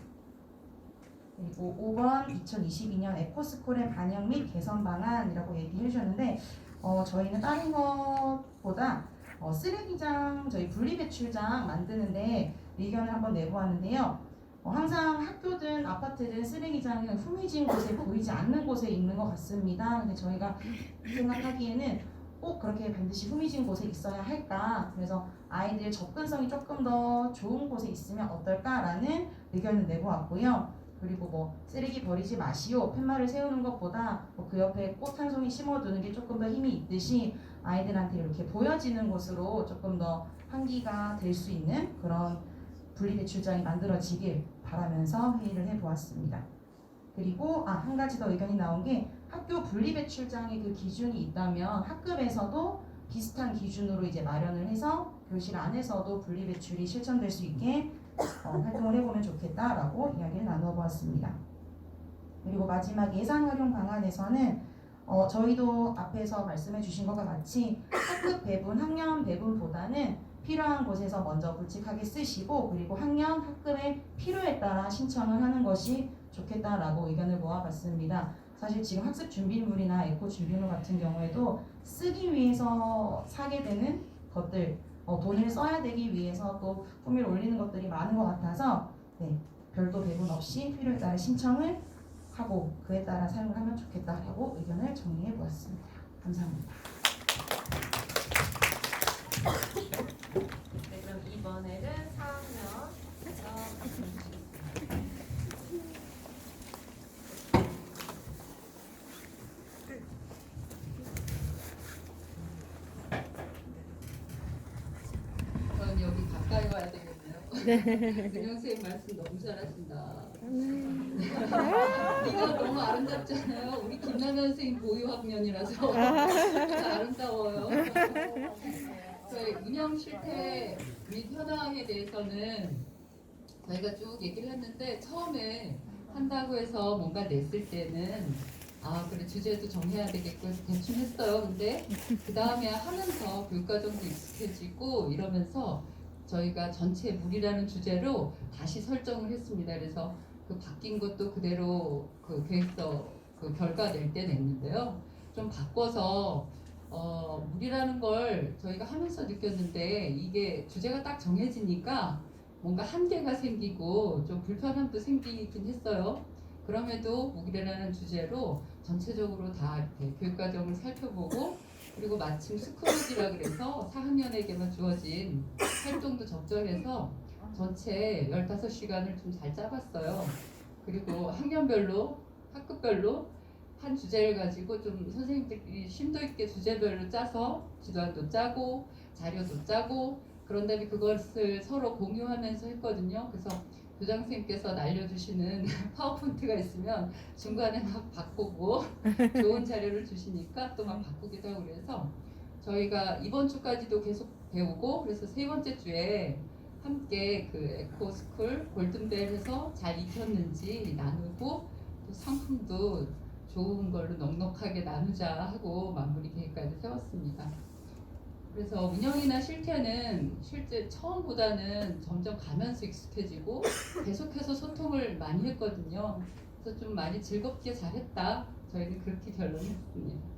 그리고 5번 2022년 에코스쿨의 반영 및 개선 방안이라고 얘기해 주셨는데 저희는 다른 것보다 쓰레기장, 저희 분리배출장 만드는데 의견을 한번 내보았는데요. 항상 학교든 아파트든 쓰레기장은 후미진 곳에 보이지 않는 곳에 있는 것 같습니다. 근데 저희가 생각하기에는 꼭 그렇게 반드시 후미진 곳에 있어야 할까? 그래서 아이들 접근성이 조금 더 좋은 곳에 있으면 어떨까라는 의견을 내보았고요. 그리고 쓰레기 버리지 마시오, 팻말을 세우는 것보다 그 옆에 꽃 한 송이 심어두는 게 조금 더 힘이 있듯이 아이들한테 이렇게 보여지는 곳으로 조금 더 환기가 될 수 있는 그런 분리배출장이 만들어지길 바라면서 회의를 해보았습니다. 그리고 한 가지 더 의견이 나온 게 학교 분리배출장의 그 기준이 있다면 학급에서도 비슷한 기준으로 이제 마련을 해서 교실 안에서도 분리배출이 실천될 수 있게 활동을 해보면 좋겠다라고 이야기를 나눠보았습니다. 그리고 마지막 예산 활용 방안에서는 저희도 앞에서 말씀해 주신 것과 같이 학급 배분, 학년 배분보다는 필요한 곳에서 먼저 굵직하게 쓰시고 그리고 학년, 학급의 필요에 따라 신청을 하는 것이 좋겠다라고 의견을 모아봤습니다. 사실 지금 학습 준비물이나 에코 준비물 같은 경우에도 쓰기 위해서 사게 되는 것들, 돈을 써야 되기 위해서 또 품위를 올리는 것들이 많은 것 같아서 별도 배분 없이 필요에 따라 신청을 하고 그에 따라 사용을 하면 좋겠다라고 의견을 정리해 보았습니다. 감사합니다. 네, 그럼 이번에는 4학년에서 말씀해주시겠습니다. 저는 여기 가까이 와야 되겠네요. 은영 선생님 말씀 너무 잘하신다. 이거 너무 아름답잖아요. 우리 김나연 선생님 보유 학년이라서 진짜 아름다워요. 저희 운영 실태 및 현황에 대해서는 저희가 쭉 얘기를 했는데 처음에 한다고 해서 뭔가 냈을 때는 그래 주제도 정해야 되겠고 해서 대충 했어요. 근데 그 다음에 하면서 교육과정도 익숙해지고 이러면서 저희가 전체 물이라는 주제로 다시 설정을 했습니다. 그래서 그 바뀐 것도 그대로 그 계획서 그 결과 낼 때 냈는데요. 좀 바꿔서 물이라는 걸 저희가 하면서 느꼈는데 이게 주제가 딱 정해지니까 뭔가 한계가 생기고 좀 불편함도 생기긴 했어요. 그럼에도 물이라는 주제로 전체적으로 다 이렇게 교육과정을 살펴보고 그리고 마침 스크루지라 그래서 4학년에게만 주어진 활동도 적절해서 전체 15시간을 좀 잘 짜봤어요. 그리고 학년별로, 학급별로 한 주제를 가지고 좀 선생님들이 심도 있게 주제별로 짜서 지도안도 짜고 자료도 짜고 그런 다음에 그것을 서로 공유하면서 했거든요. 그래서 교장선생님께서 날려주시는 파워포인트가 있으면 중간에 막 바꾸고 좋은 자료를 주시니까 또 막 바꾸기도 하고 그래서 저희가 이번 주까지도 계속 배우고 그래서 세 번째 주에 함께 그 에코스쿨 골든벨에서 잘 익혔는지 나누고 또 상품도 좋은 걸로 넉넉하게 나누자 하고 마무리 계획까지 세웠습니다. 그래서 운영이나 실태는 실제 처음보다는 점점 가면서 익숙해지고 계속해서 소통을 많이 했거든요. 그래서 좀 많이 즐겁게 잘했다. 저희는 그렇게 결론했습니다.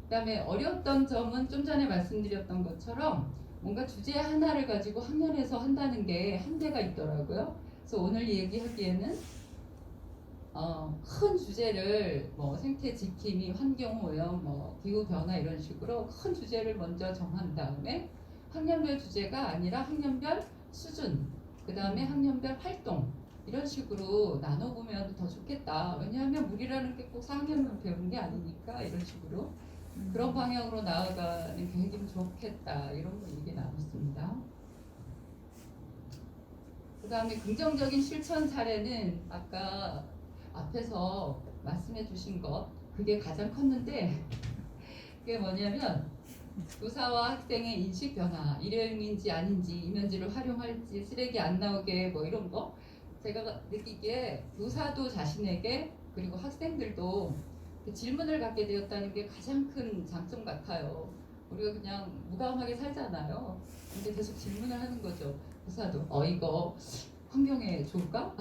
그다음에 어려웠던 점은 좀 전에 말씀드렸던 것처럼 뭔가 주제 하나를 가지고 학년에서 한다는 게 한계가 있더라고요. 그래서 오늘 얘기하기에는 큰 주제를 뭐 생태 지킴이, 환경 오염, 뭐 기후 변화 이런 식으로 큰 주제를 먼저 정한 다음에 학년별 주제가 아니라 학년별 수준, 그 다음에 학년별 활동 이런 식으로 나눠보면 더 좋겠다. 왜냐하면 물이라는 게 꼭 4학년만 배우는 게 아니니까 이런 식으로 그런 방향으로 나아가는 계획이면 좋겠다. 이런 거 얘기 나눴습니다. 그 다음에 긍정적인 실천 사례는 아까 앞에서 말씀해 주신 것 그게 가장 컸는데 그게 뭐냐면 교사와 학생의 인식 변화, 일회용인지 아닌지, 이면지를 활용할지, 쓰레기 안 나오게 뭐 이런 거 제가 느끼기에 교사도 자신에게 그리고 학생들도 질문을 갖게 되었다는 게 가장 큰 장점 같아요. 우리가 그냥 무감하게 살잖아요. 근데 계속 질문을 하는 거죠. 교사도 이거 환경에 좋을까?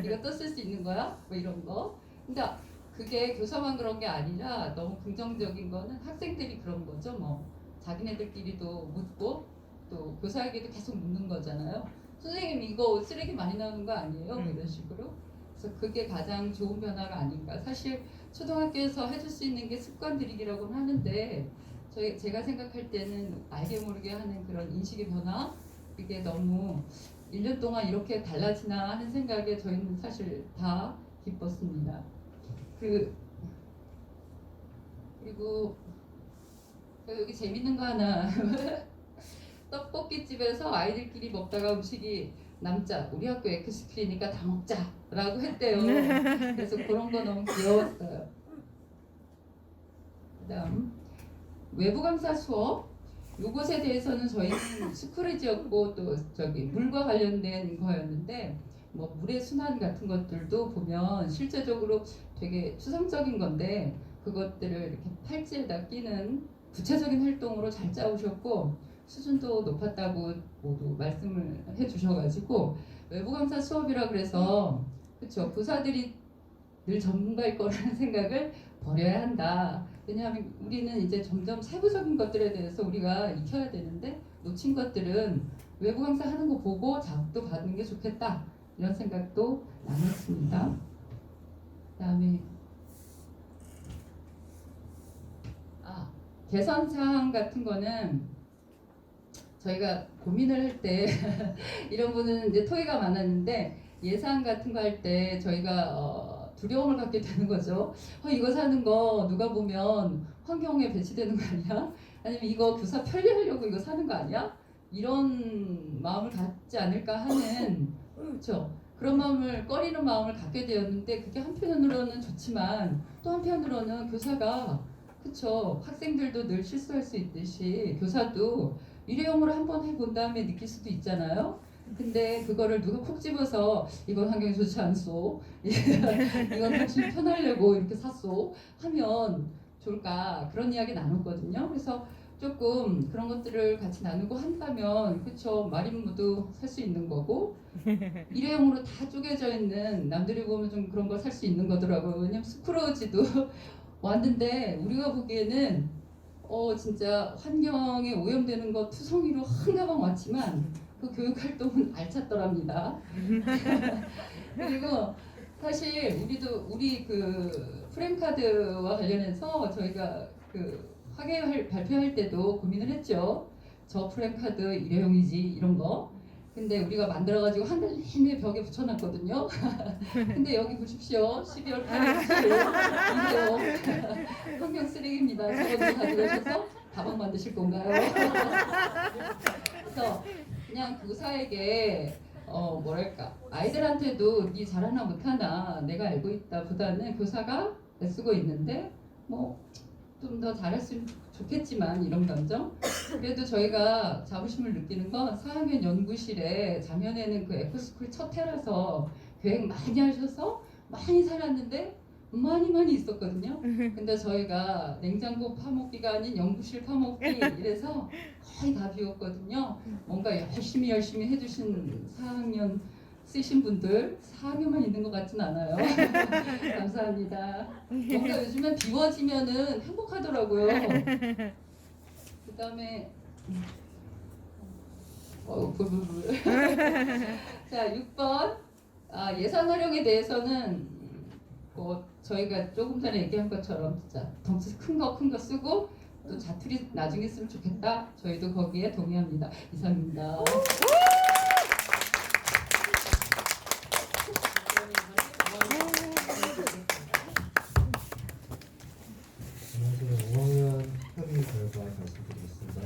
이거 또 쓸 수 있는 거야? 뭐 이런 거. 근데 그게 교사만 그런 게 아니라 너무 긍정적인 거는 학생들이 그런 거죠. 뭐 자기네들끼리도 묻고 또 교사에게도 계속 묻는 거잖아요. 선생님 이거 쓰레기 많이 나오는 거 아니에요? 뭐 이런 식으로. 그래서 그게 가장 좋은 변화가 아닌가. 사실 초등학교에서 해줄 수 있는 게 습관 들이기라고는 하는데 제가 생각할 때는 알게 모르게 하는 그런 인식의 변화 이게 너무 1년 동안 이렇게 달라지나 하는 생각에 저희는 사실 다 기뻤습니다. 그리고 여기 재밌는 거 하나 떡볶이집에서 아이들끼리 먹다가 음식이 남자 우리 학교 에크스쿨이니까 다 먹자라고 했대요. 그래서 그런 거 너무 귀여웠어요. 그다음 외부 강사 수업 이것에 대해서는 저희는 스크래지였고 또 물과 관련된 거였는데 뭐 물의 순환 같은 것들도 보면 실제적으로 되게 추상적인 건데 그것들을 이렇게 팔찌에다 끼는 구체적인 활동으로 잘 짜오셨고 수준도 높았다고 모두 말씀을 해주셔가지고 외부 강사 수업이라 그래서 그렇죠 교사들이 늘 전문가일 거라는 생각을 버려야 한다. 왜냐하면 우리는 이제 점점 세부적인 것들에 대해서 우리가 익혀야 되는데 놓친 것들은 외부 강사 하는 거 보고 자극도 받는 게 좋겠다 이런 생각도 나눴습니다. 그다음에 개선 사항 같은 거는 저희가 고민을 할 때 이런 분은 이제 토의가 많았는데 예산 같은 거 할 때 저희가 두려움을 갖게 되는 거죠. 이거 사는 거 누가 보면 환경에 배치되는 거 아니야? 아니면 이거 교사 편리하려고 이거 사는 거 아니야? 이런 마음을 갖지 않을까 하는 그렇죠. 그런 마음을 꺼리는 마음을 갖게 되었는데 그게 한편으로는 좋지만 또 한편으로는 교사가 그렇죠. 학생들도 늘 실수할 수 있듯이 교사도 일회용으로 한번 해본 다음에 느낄 수도 있잖아요. 근데 그거를 누가 콕 집어서 이건 환경에 좋지 않소 이건 훨씬 편하려고 이렇게 샀소 하면 좋을까 그런 이야기 나눴거든요. 그래서 조금 그런 것들을 같이 나누고 한다면 그렇죠. 마린 모두 살 수 있는 거고 일회용으로 다 쪼개져 있는 남들이 보면 좀 그런 걸 살 수 있는 거더라고요. 왜냐면 스크로지도 왔는데 우리가 보기에는 진짜 환경에 오염되는 거 투성이로 한 가방 왔지만 그 교육 활동은 알찼더랍니다. 그리고 사실 우리 그 프랭카드와 관련해서 저희가 그 발표할 때도 고민을 했죠. 저 프랭카드 일회용이지 이런 거. 근데 우리가 만들어가지고 한 달 내내 벽에 붙여놨거든요. 근데 여기 보십시오. 12월 8일 일회용 환경 쓰레기입니다. 저거 가져가셔서 가방 만드실 건가요? 그래서 그냥 교사에게 뭐랄까 아이들한테도 네 잘하나 못하나 내가 알고 있다 보다는 교사가 애쓰고 있는데 뭐 좀 더 잘했으면 좋겠지만 이런 감정 그래도 저희가 자부심을 느끼는 건 4학년 연구실에 작년에는 그 에코스쿨 첫 해라서 계획 많이 하셔서 많이 살았는데 많이 있었거든요. 근데 저희가 냉장고 파먹기가 아닌 연구실 파먹기 이래서 거의 다 비웠거든요. 뭔가 열심히 해주신 4학년 쓰신 분들 4학년만 있는 것 같진 않아요. 감사합니다. 뭔가 요즘엔 비워지면은 행복하더라고요. 그 다음에 자 6번 예산 활용에 대해서는 저희가 조금 전에 얘기한 것처럼 진짜 덩치 큰 거 쓰고 또 자투리 나중에 쓰면 좋겠다. 저희도 거기에 동의합니다. 이상입니다. 안녕하세요. 5학년 협의 결과 말씀드리겠습니다.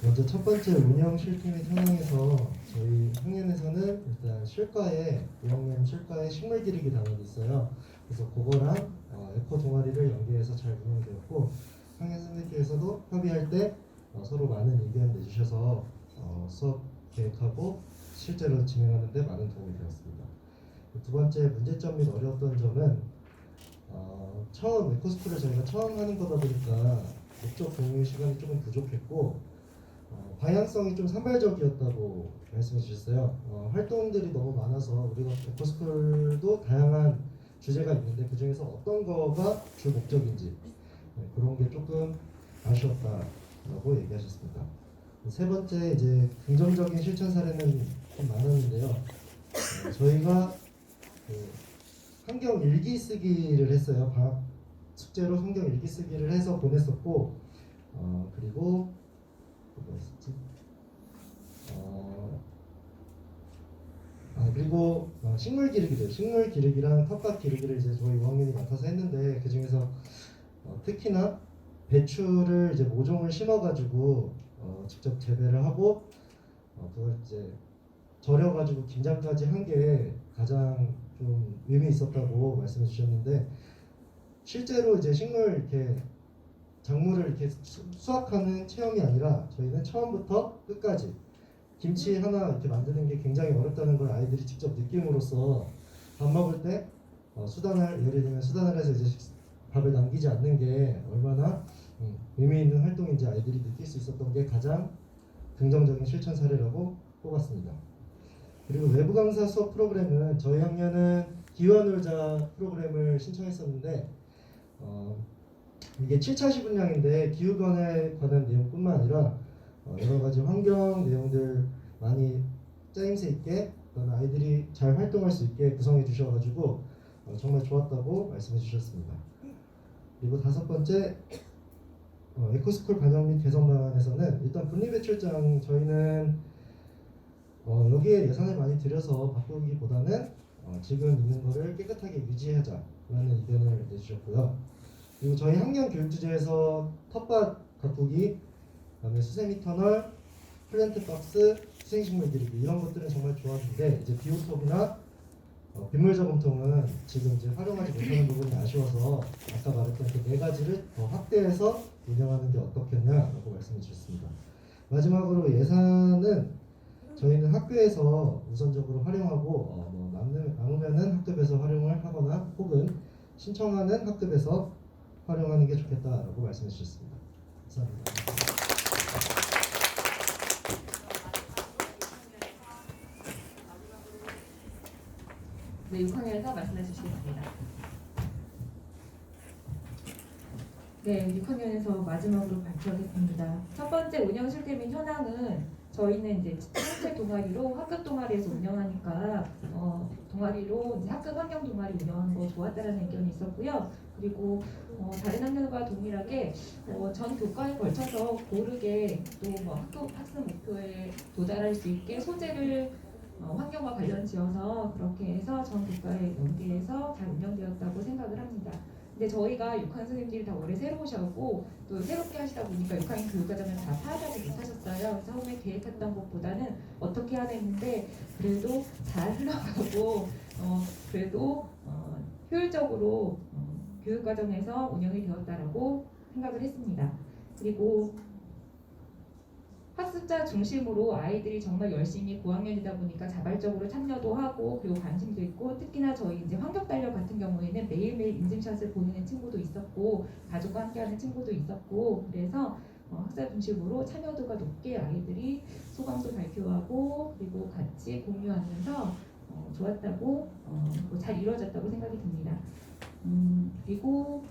먼저 첫 번째 운영 실태 및 현황에서 저희 학년에서는 일단 실과에 5학년 실과에 식물 기르기 단원이 있어요. 그래서 그거랑 에코 동아리를 연계해서 잘 운영되었고 학년 선생님께서도 협의할 때 서로 많은 의견 내주셔서 수업 계획하고 실제로 진행하는 데 많은 도움이 되었습니다. 두 번째 문제점 및 어려웠던 점은 처음 에코스쿨을 저희가 처음 하는 거다 보니까 목적 공유 시간이 조금 부족했고 방향성이 좀 산발적이었다고 말씀해 주셨어요. 활동들이 너무 많아서 우리가 에코스쿨도 다양한 주제가 있는데 그 중에서 어떤 거가 주 목적인지 그런 게 조금 아쉬웠다라고 얘기하셨습니다. 세 번째 이제 긍정적인 실천 사례는 좀 많았는데요. 저희가 성경 일기 쓰기를 했어요. 방학 숙제로 성경 일기 쓰기를 해서 보냈었고 그리고 뭐였지? 그리고 식물 기르기를 식물 기르기랑 텃밭 기르기를 이제 저희 5학년이 맡아서 했는데 그 중에서 특히나 배추를 이제 모종을 심어가지고 직접 재배를 하고 그걸 이제 절여가지고 김장까지 한 게 가장 좀 의미 있었다고 말씀해 주셨는데 실제로 이제 식물 이렇게 작물을 이렇게 수확하는 체험이 아니라 저희는 처음부터 끝까지 김치 하나 이렇게 만드는 게 굉장히 어렵다는 걸 아이들이 직접 느낌으로써 밥 먹을 때 예를 들면 수단을 해서 이제 밥을 남기지 않는 게 얼마나 의미 있는 활동인지 아이들이 느낄 수 있었던 게 가장 긍정적인 실천 사례라고 뽑았습니다. 그리고 외부 강사 수업 프로그램은 저희 학년은 기후환울자 프로그램을 신청했었는데 이게 7차 시분량인데 기후변화에 관한 내용뿐만 아니라 여러 가지 환경 내용들 많이 짜임새 있게 아이들이 잘 활동할 수 있게 구성해 주셔가지고 정말 좋았다고 말씀해 주셨습니다. 그리고 다섯 번째 에코스쿨 반영 및 개선 방안에서는 일단 분리배출장 저희는 여기에 예산을 많이 들여서 바꾸기보다는 지금 있는 거를 깨끗하게 유지하자라는 의견을 내주셨고요. 그리고 저희 학년 교육 주제에서 텃밭 가꾸기, 그다음에 수세미 터널, 플랜트 박스, 수생식물 기르기 이런 것들은 정말 좋았는데 이제 비오톱이나 빗물 저금통은 지금 이제 활용하지 못하는 부분이 아쉬워서 아까 말했던 그 네 가지를 더 확대해서 운영하는 게 어떻겠냐라고 말씀해 주셨습니다. 마지막으로 예산은 저희는 학교에서 우선적으로 활용하고 남으면은 학급에서 활용을 하거나 혹은 신청하는 학급에서 활용하는 게 좋겠다라고 말씀해 주셨습니다. 감사합니다. 네, 6학년에서 말씀해 주시겠습니다. 네, 6학년에서 마지막으로 발표하겠습니다. 첫 번째 운영 실태 및 현황은 저희는 이제 학생 동아리로 학급 동아리에서 운영하니까 동아리로 이제 학급 환경 동아리 운영하는 거 좋았다라는 의견이 있었고요. 그리고 다른 학년과 동일하게 전 교과에 걸쳐서 고르게 또 뭐 학습 목표에 도달할 수 있게 소재를 환경과 관련 지어서 그렇게 해서 전 교과에 연계해서 잘 운영되었다고 생각을 합니다. 근데 저희가 6학년 선생님들이 다 올해 새로 오셨고 또 새롭게 하시다 보니까 6학년 교육과정을 다 파악하지 못하셨어요. 처음에 계획했던 것보다는 어떻게 하나 했는데 그래도 잘 흘러가고 그래도 효율적으로 교육과정에서 운영이 되었다라고 생각을 했습니다. 그리고 학습자 중심으로 아이들이 정말 열심히 고학년이다 보니까 자발적으로 참여도 하고 그리고 관심도 있고 특히나 저희 이제 환경 달력 같은 경우에는 매일매일 인증샷을 보내는 친구도 있었고 가족과 함께하는 친구도 있었고 그래서 학습자 중심으로 참여도가 높게 아이들이 소감도 발표하고 그리고 같이 공유하면서 좋았다고 잘 이루어졌다고 생각이 듭니다. 그리고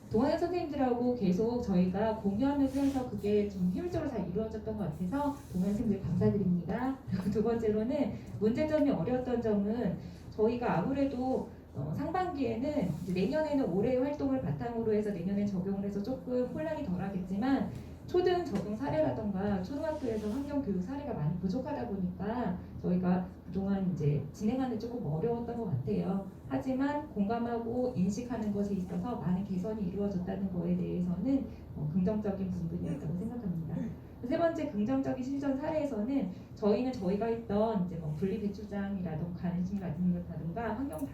동아연 선생님들하고 계속 저희가 공유하면서 해서 그게 좀 효율적으로 잘 이루어졌던 것 같아서 동아연 선생님들 감사드립니다. 그리고 두 번째로는 문제점이 어려웠던 점은 저희가 아무래도 상반기에는 이제 내년에는 올해 활동을 바탕으로 해서 내년에 적용을 해서 조금 혼란이 덜하겠지만 초등 적용 사례라던가 초등학교에서 환경교육 사례가 많이 부족하다 보니까 저희가 그동안 이제 진행하는 데 조금 어려웠던 것 같아요. 하지만 공감하고 인식하는 것에 있어서 많은 개선이 이루어졌다는 거에 대해서는 긍정적인 부분이었다고 생각합니다. 세 번째 긍정적인 실전 사례에서는 저희는 저희가 했던 이제 뭐 분리배출장이라던가 관심이라든가 환경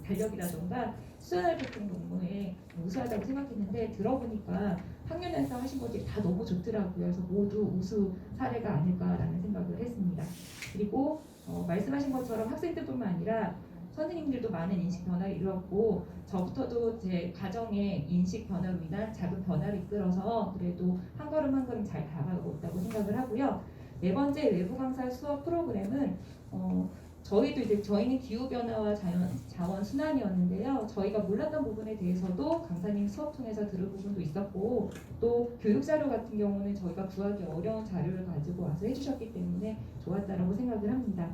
달력이라던가 수연활동 공모에 우수하다고 생각했는데 들어보니까 학년에서 하신 것들이 다 너무 좋더라고요. 그래서 모두 우수 사례가 아닐까라는 생각을 했습니다. 그리고 말씀하신 것처럼 학생들뿐만 아니라 선생님들도 많은 인식 변화를 이루었고 저부터도 제 가정의 인식 변화로 인한 작은 변화를 이끌어서 그래도 한 걸음 한 걸음 잘 다가가고 있다고 생각을 하고요. 네 번째 외부 강사 수업 프로그램은 저희도 이제 저희는 기후 변화와 자원 순환이었는데요. 저희가 몰랐던 부분에 대해서도 강사님 수업 통해서 들을 부분도 있었고 또 교육 자료 같은 경우는 저희가 구하기 어려운 자료를 가지고 와서 해주셨기 때문에 좋았다라고 생각을 합니다.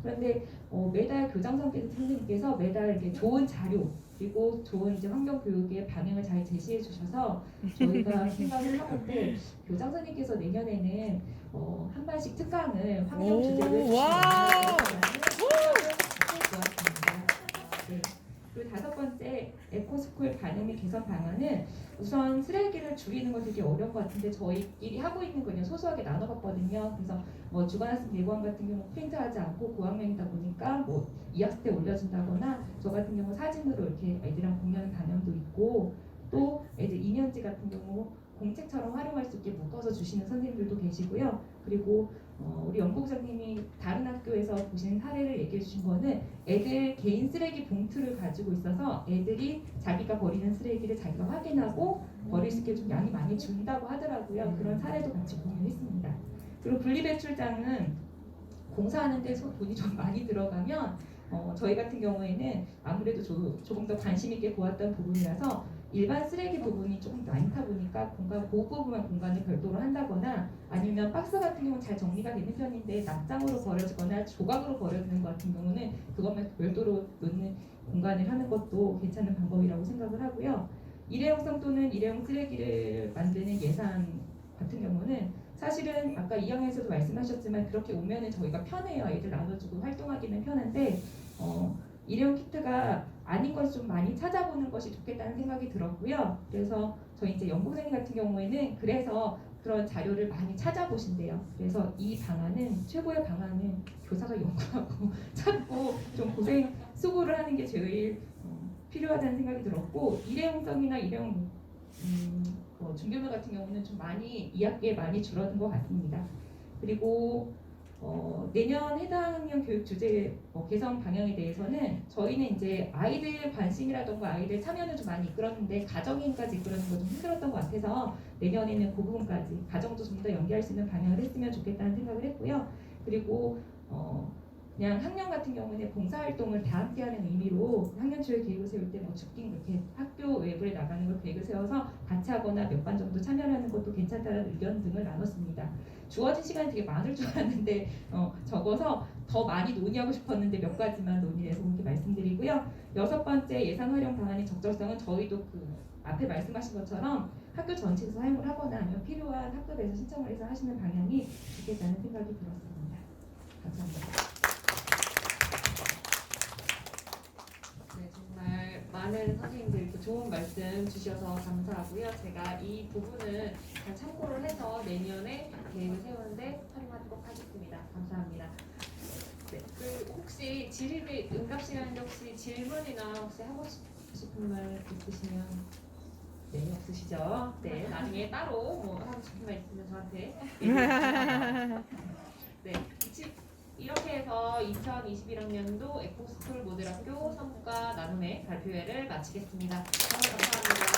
그런데 매달 교장 선생님께서 매달 이렇게 좋은 자료 그리고 좋은 이제 환경 교육의 방향을 잘 제시해 주셔서 저희가 생각을 하는데 교장 선생님께서 내년에는 한 번씩 특강을 환경 주제를 좋았습니다. 네. 그리고 다섯 번째 에코스쿨 반영 및 개선 방안은 우선 쓰레기를 줄이는 건 되게 어려운 것 같은데 저희끼리 하고 있는 거 그냥 소소하게 나눠봤거든요. 그래서 주간학습 예고안 같은 경우 프린트하지 않고 고학년이다 보니까 뭐 2학기 때 올려준다거나 저 같은 경우 사진으로 이렇게 애들이랑 공유하는 방향도 있고 또 애들 2년지 같은 경우 공책처럼 활용할 수 있게 묶어서 주시는 선생님들도 계시고요. 그리고 우리 연구부장님이 다른 학교에서 보신 사례를 얘기해 주신 거는 애들 개인 쓰레기 봉투를 가지고 있어서 애들이 자기가 버리는 쓰레기를 자기가 확인하고 버릴 수 있게 좀 양이 많이 준다고 하더라고요. 그런 사례도 같이 공유했습니다. 그리고 분리배출장은 공사하는데 돈이 좀 많이 들어가면 저희 같은 경우에는 아무래도 조금 더 관심 있게 보았던 부분이라서 일반 쓰레기 부분이 조금 많다 보니까 그 부분만 공간을 별도로 한다거나 아니면 박스 같은 경우는 잘 정리가 되는 편인데 납장으로 버려지거나 조각으로 버려지는 것 같은 경우는 그것만 별도로 놓는 공간을 하는 것도 괜찮은 방법이라고 생각을 하고요. 일회용성 또는 일회용 쓰레기를 만드는 예산 같은 경우는 사실은 아까 2학년에서도 말씀하셨지만 그렇게 오면은 저희가 편해요. 애들 나눠주고 활동하기는 편한데 일회용 키트가 아닌 걸 좀 많이 찾아보는 것이 좋겠다는 생각이 들었고요. 그래서 저희 이제 연구생님 같은 경우에는 그래서 그런 자료를 많이 찾아보신대요. 그래서 이 방안은 최고의 방안은 교사가 연구하고 찾고 좀 고생 수고를 하는 게 제일 필요하다는 생각이 들었고 일회용성이나 일회용 준비물 같은 경우는 좀 많이 2학기에 많이 줄어든 것 같습니다. 그리고 내년 해당 학년 교육 주제 개선 방향에 대해서는 저희는 이제 아이들 관심이라던가 아이들 참여는 좀 많이 이끌었는데 가정인까지 이끌는 거 좀 힘들었던 것 같아서 내년에는 그 부분까지 가정도 좀 더 연계할 수 있는 방향을 했으면 좋겠다는 생각을 했고요. 그리고 그냥 학년 같은 경우는 봉사활동을 다 함께하는 의미로 학년 초에 계획을 세울 때 뭐 죽긴 그렇게 학교 외부에 나가는 걸 계획을 세워서 같이 하거나 몇 반 정도 참여를 하는 것도 괜찮다는 의견 등을 나눴습니다. 주어진 시간이 되게 많을 줄 알았는데 적어서 더 많이 논의하고 싶었는데 몇 가지만 논의해서 그렇게 말씀드리고요. 여섯 번째 예산 활용 방안의 적절성은 저희도 그 앞에 말씀하신 것처럼 학교 전체에서 사용을 하거나 아니면 필요한 학급에서 신청을 해서 하시는 방향이 좋겠다는 생각이 들었습니다. 감사합니다. 네, 정말 많은 선생님들 이렇게 좋은 말씀 주셔서 감사하고요. 제가 이 부분은 잘 참고를 해서 내년에 계획을 세우는데 활용하도록 하겠습니다. 감사합니다. 네, 그 혹시 지립의 응답 시간인데 혹시 질문이나 혹시 하고 싶은 말 있으시면 네, 없으시죠? 네, 나중에 따로 뭐 하고 싶은 말 있으면 저한테 얘기해 주세요. 네, 이렇게 해서 2021학년도 에코스쿨 모델학교 성과 나눔회 발표회를 마치겠습니다. 감사합니다.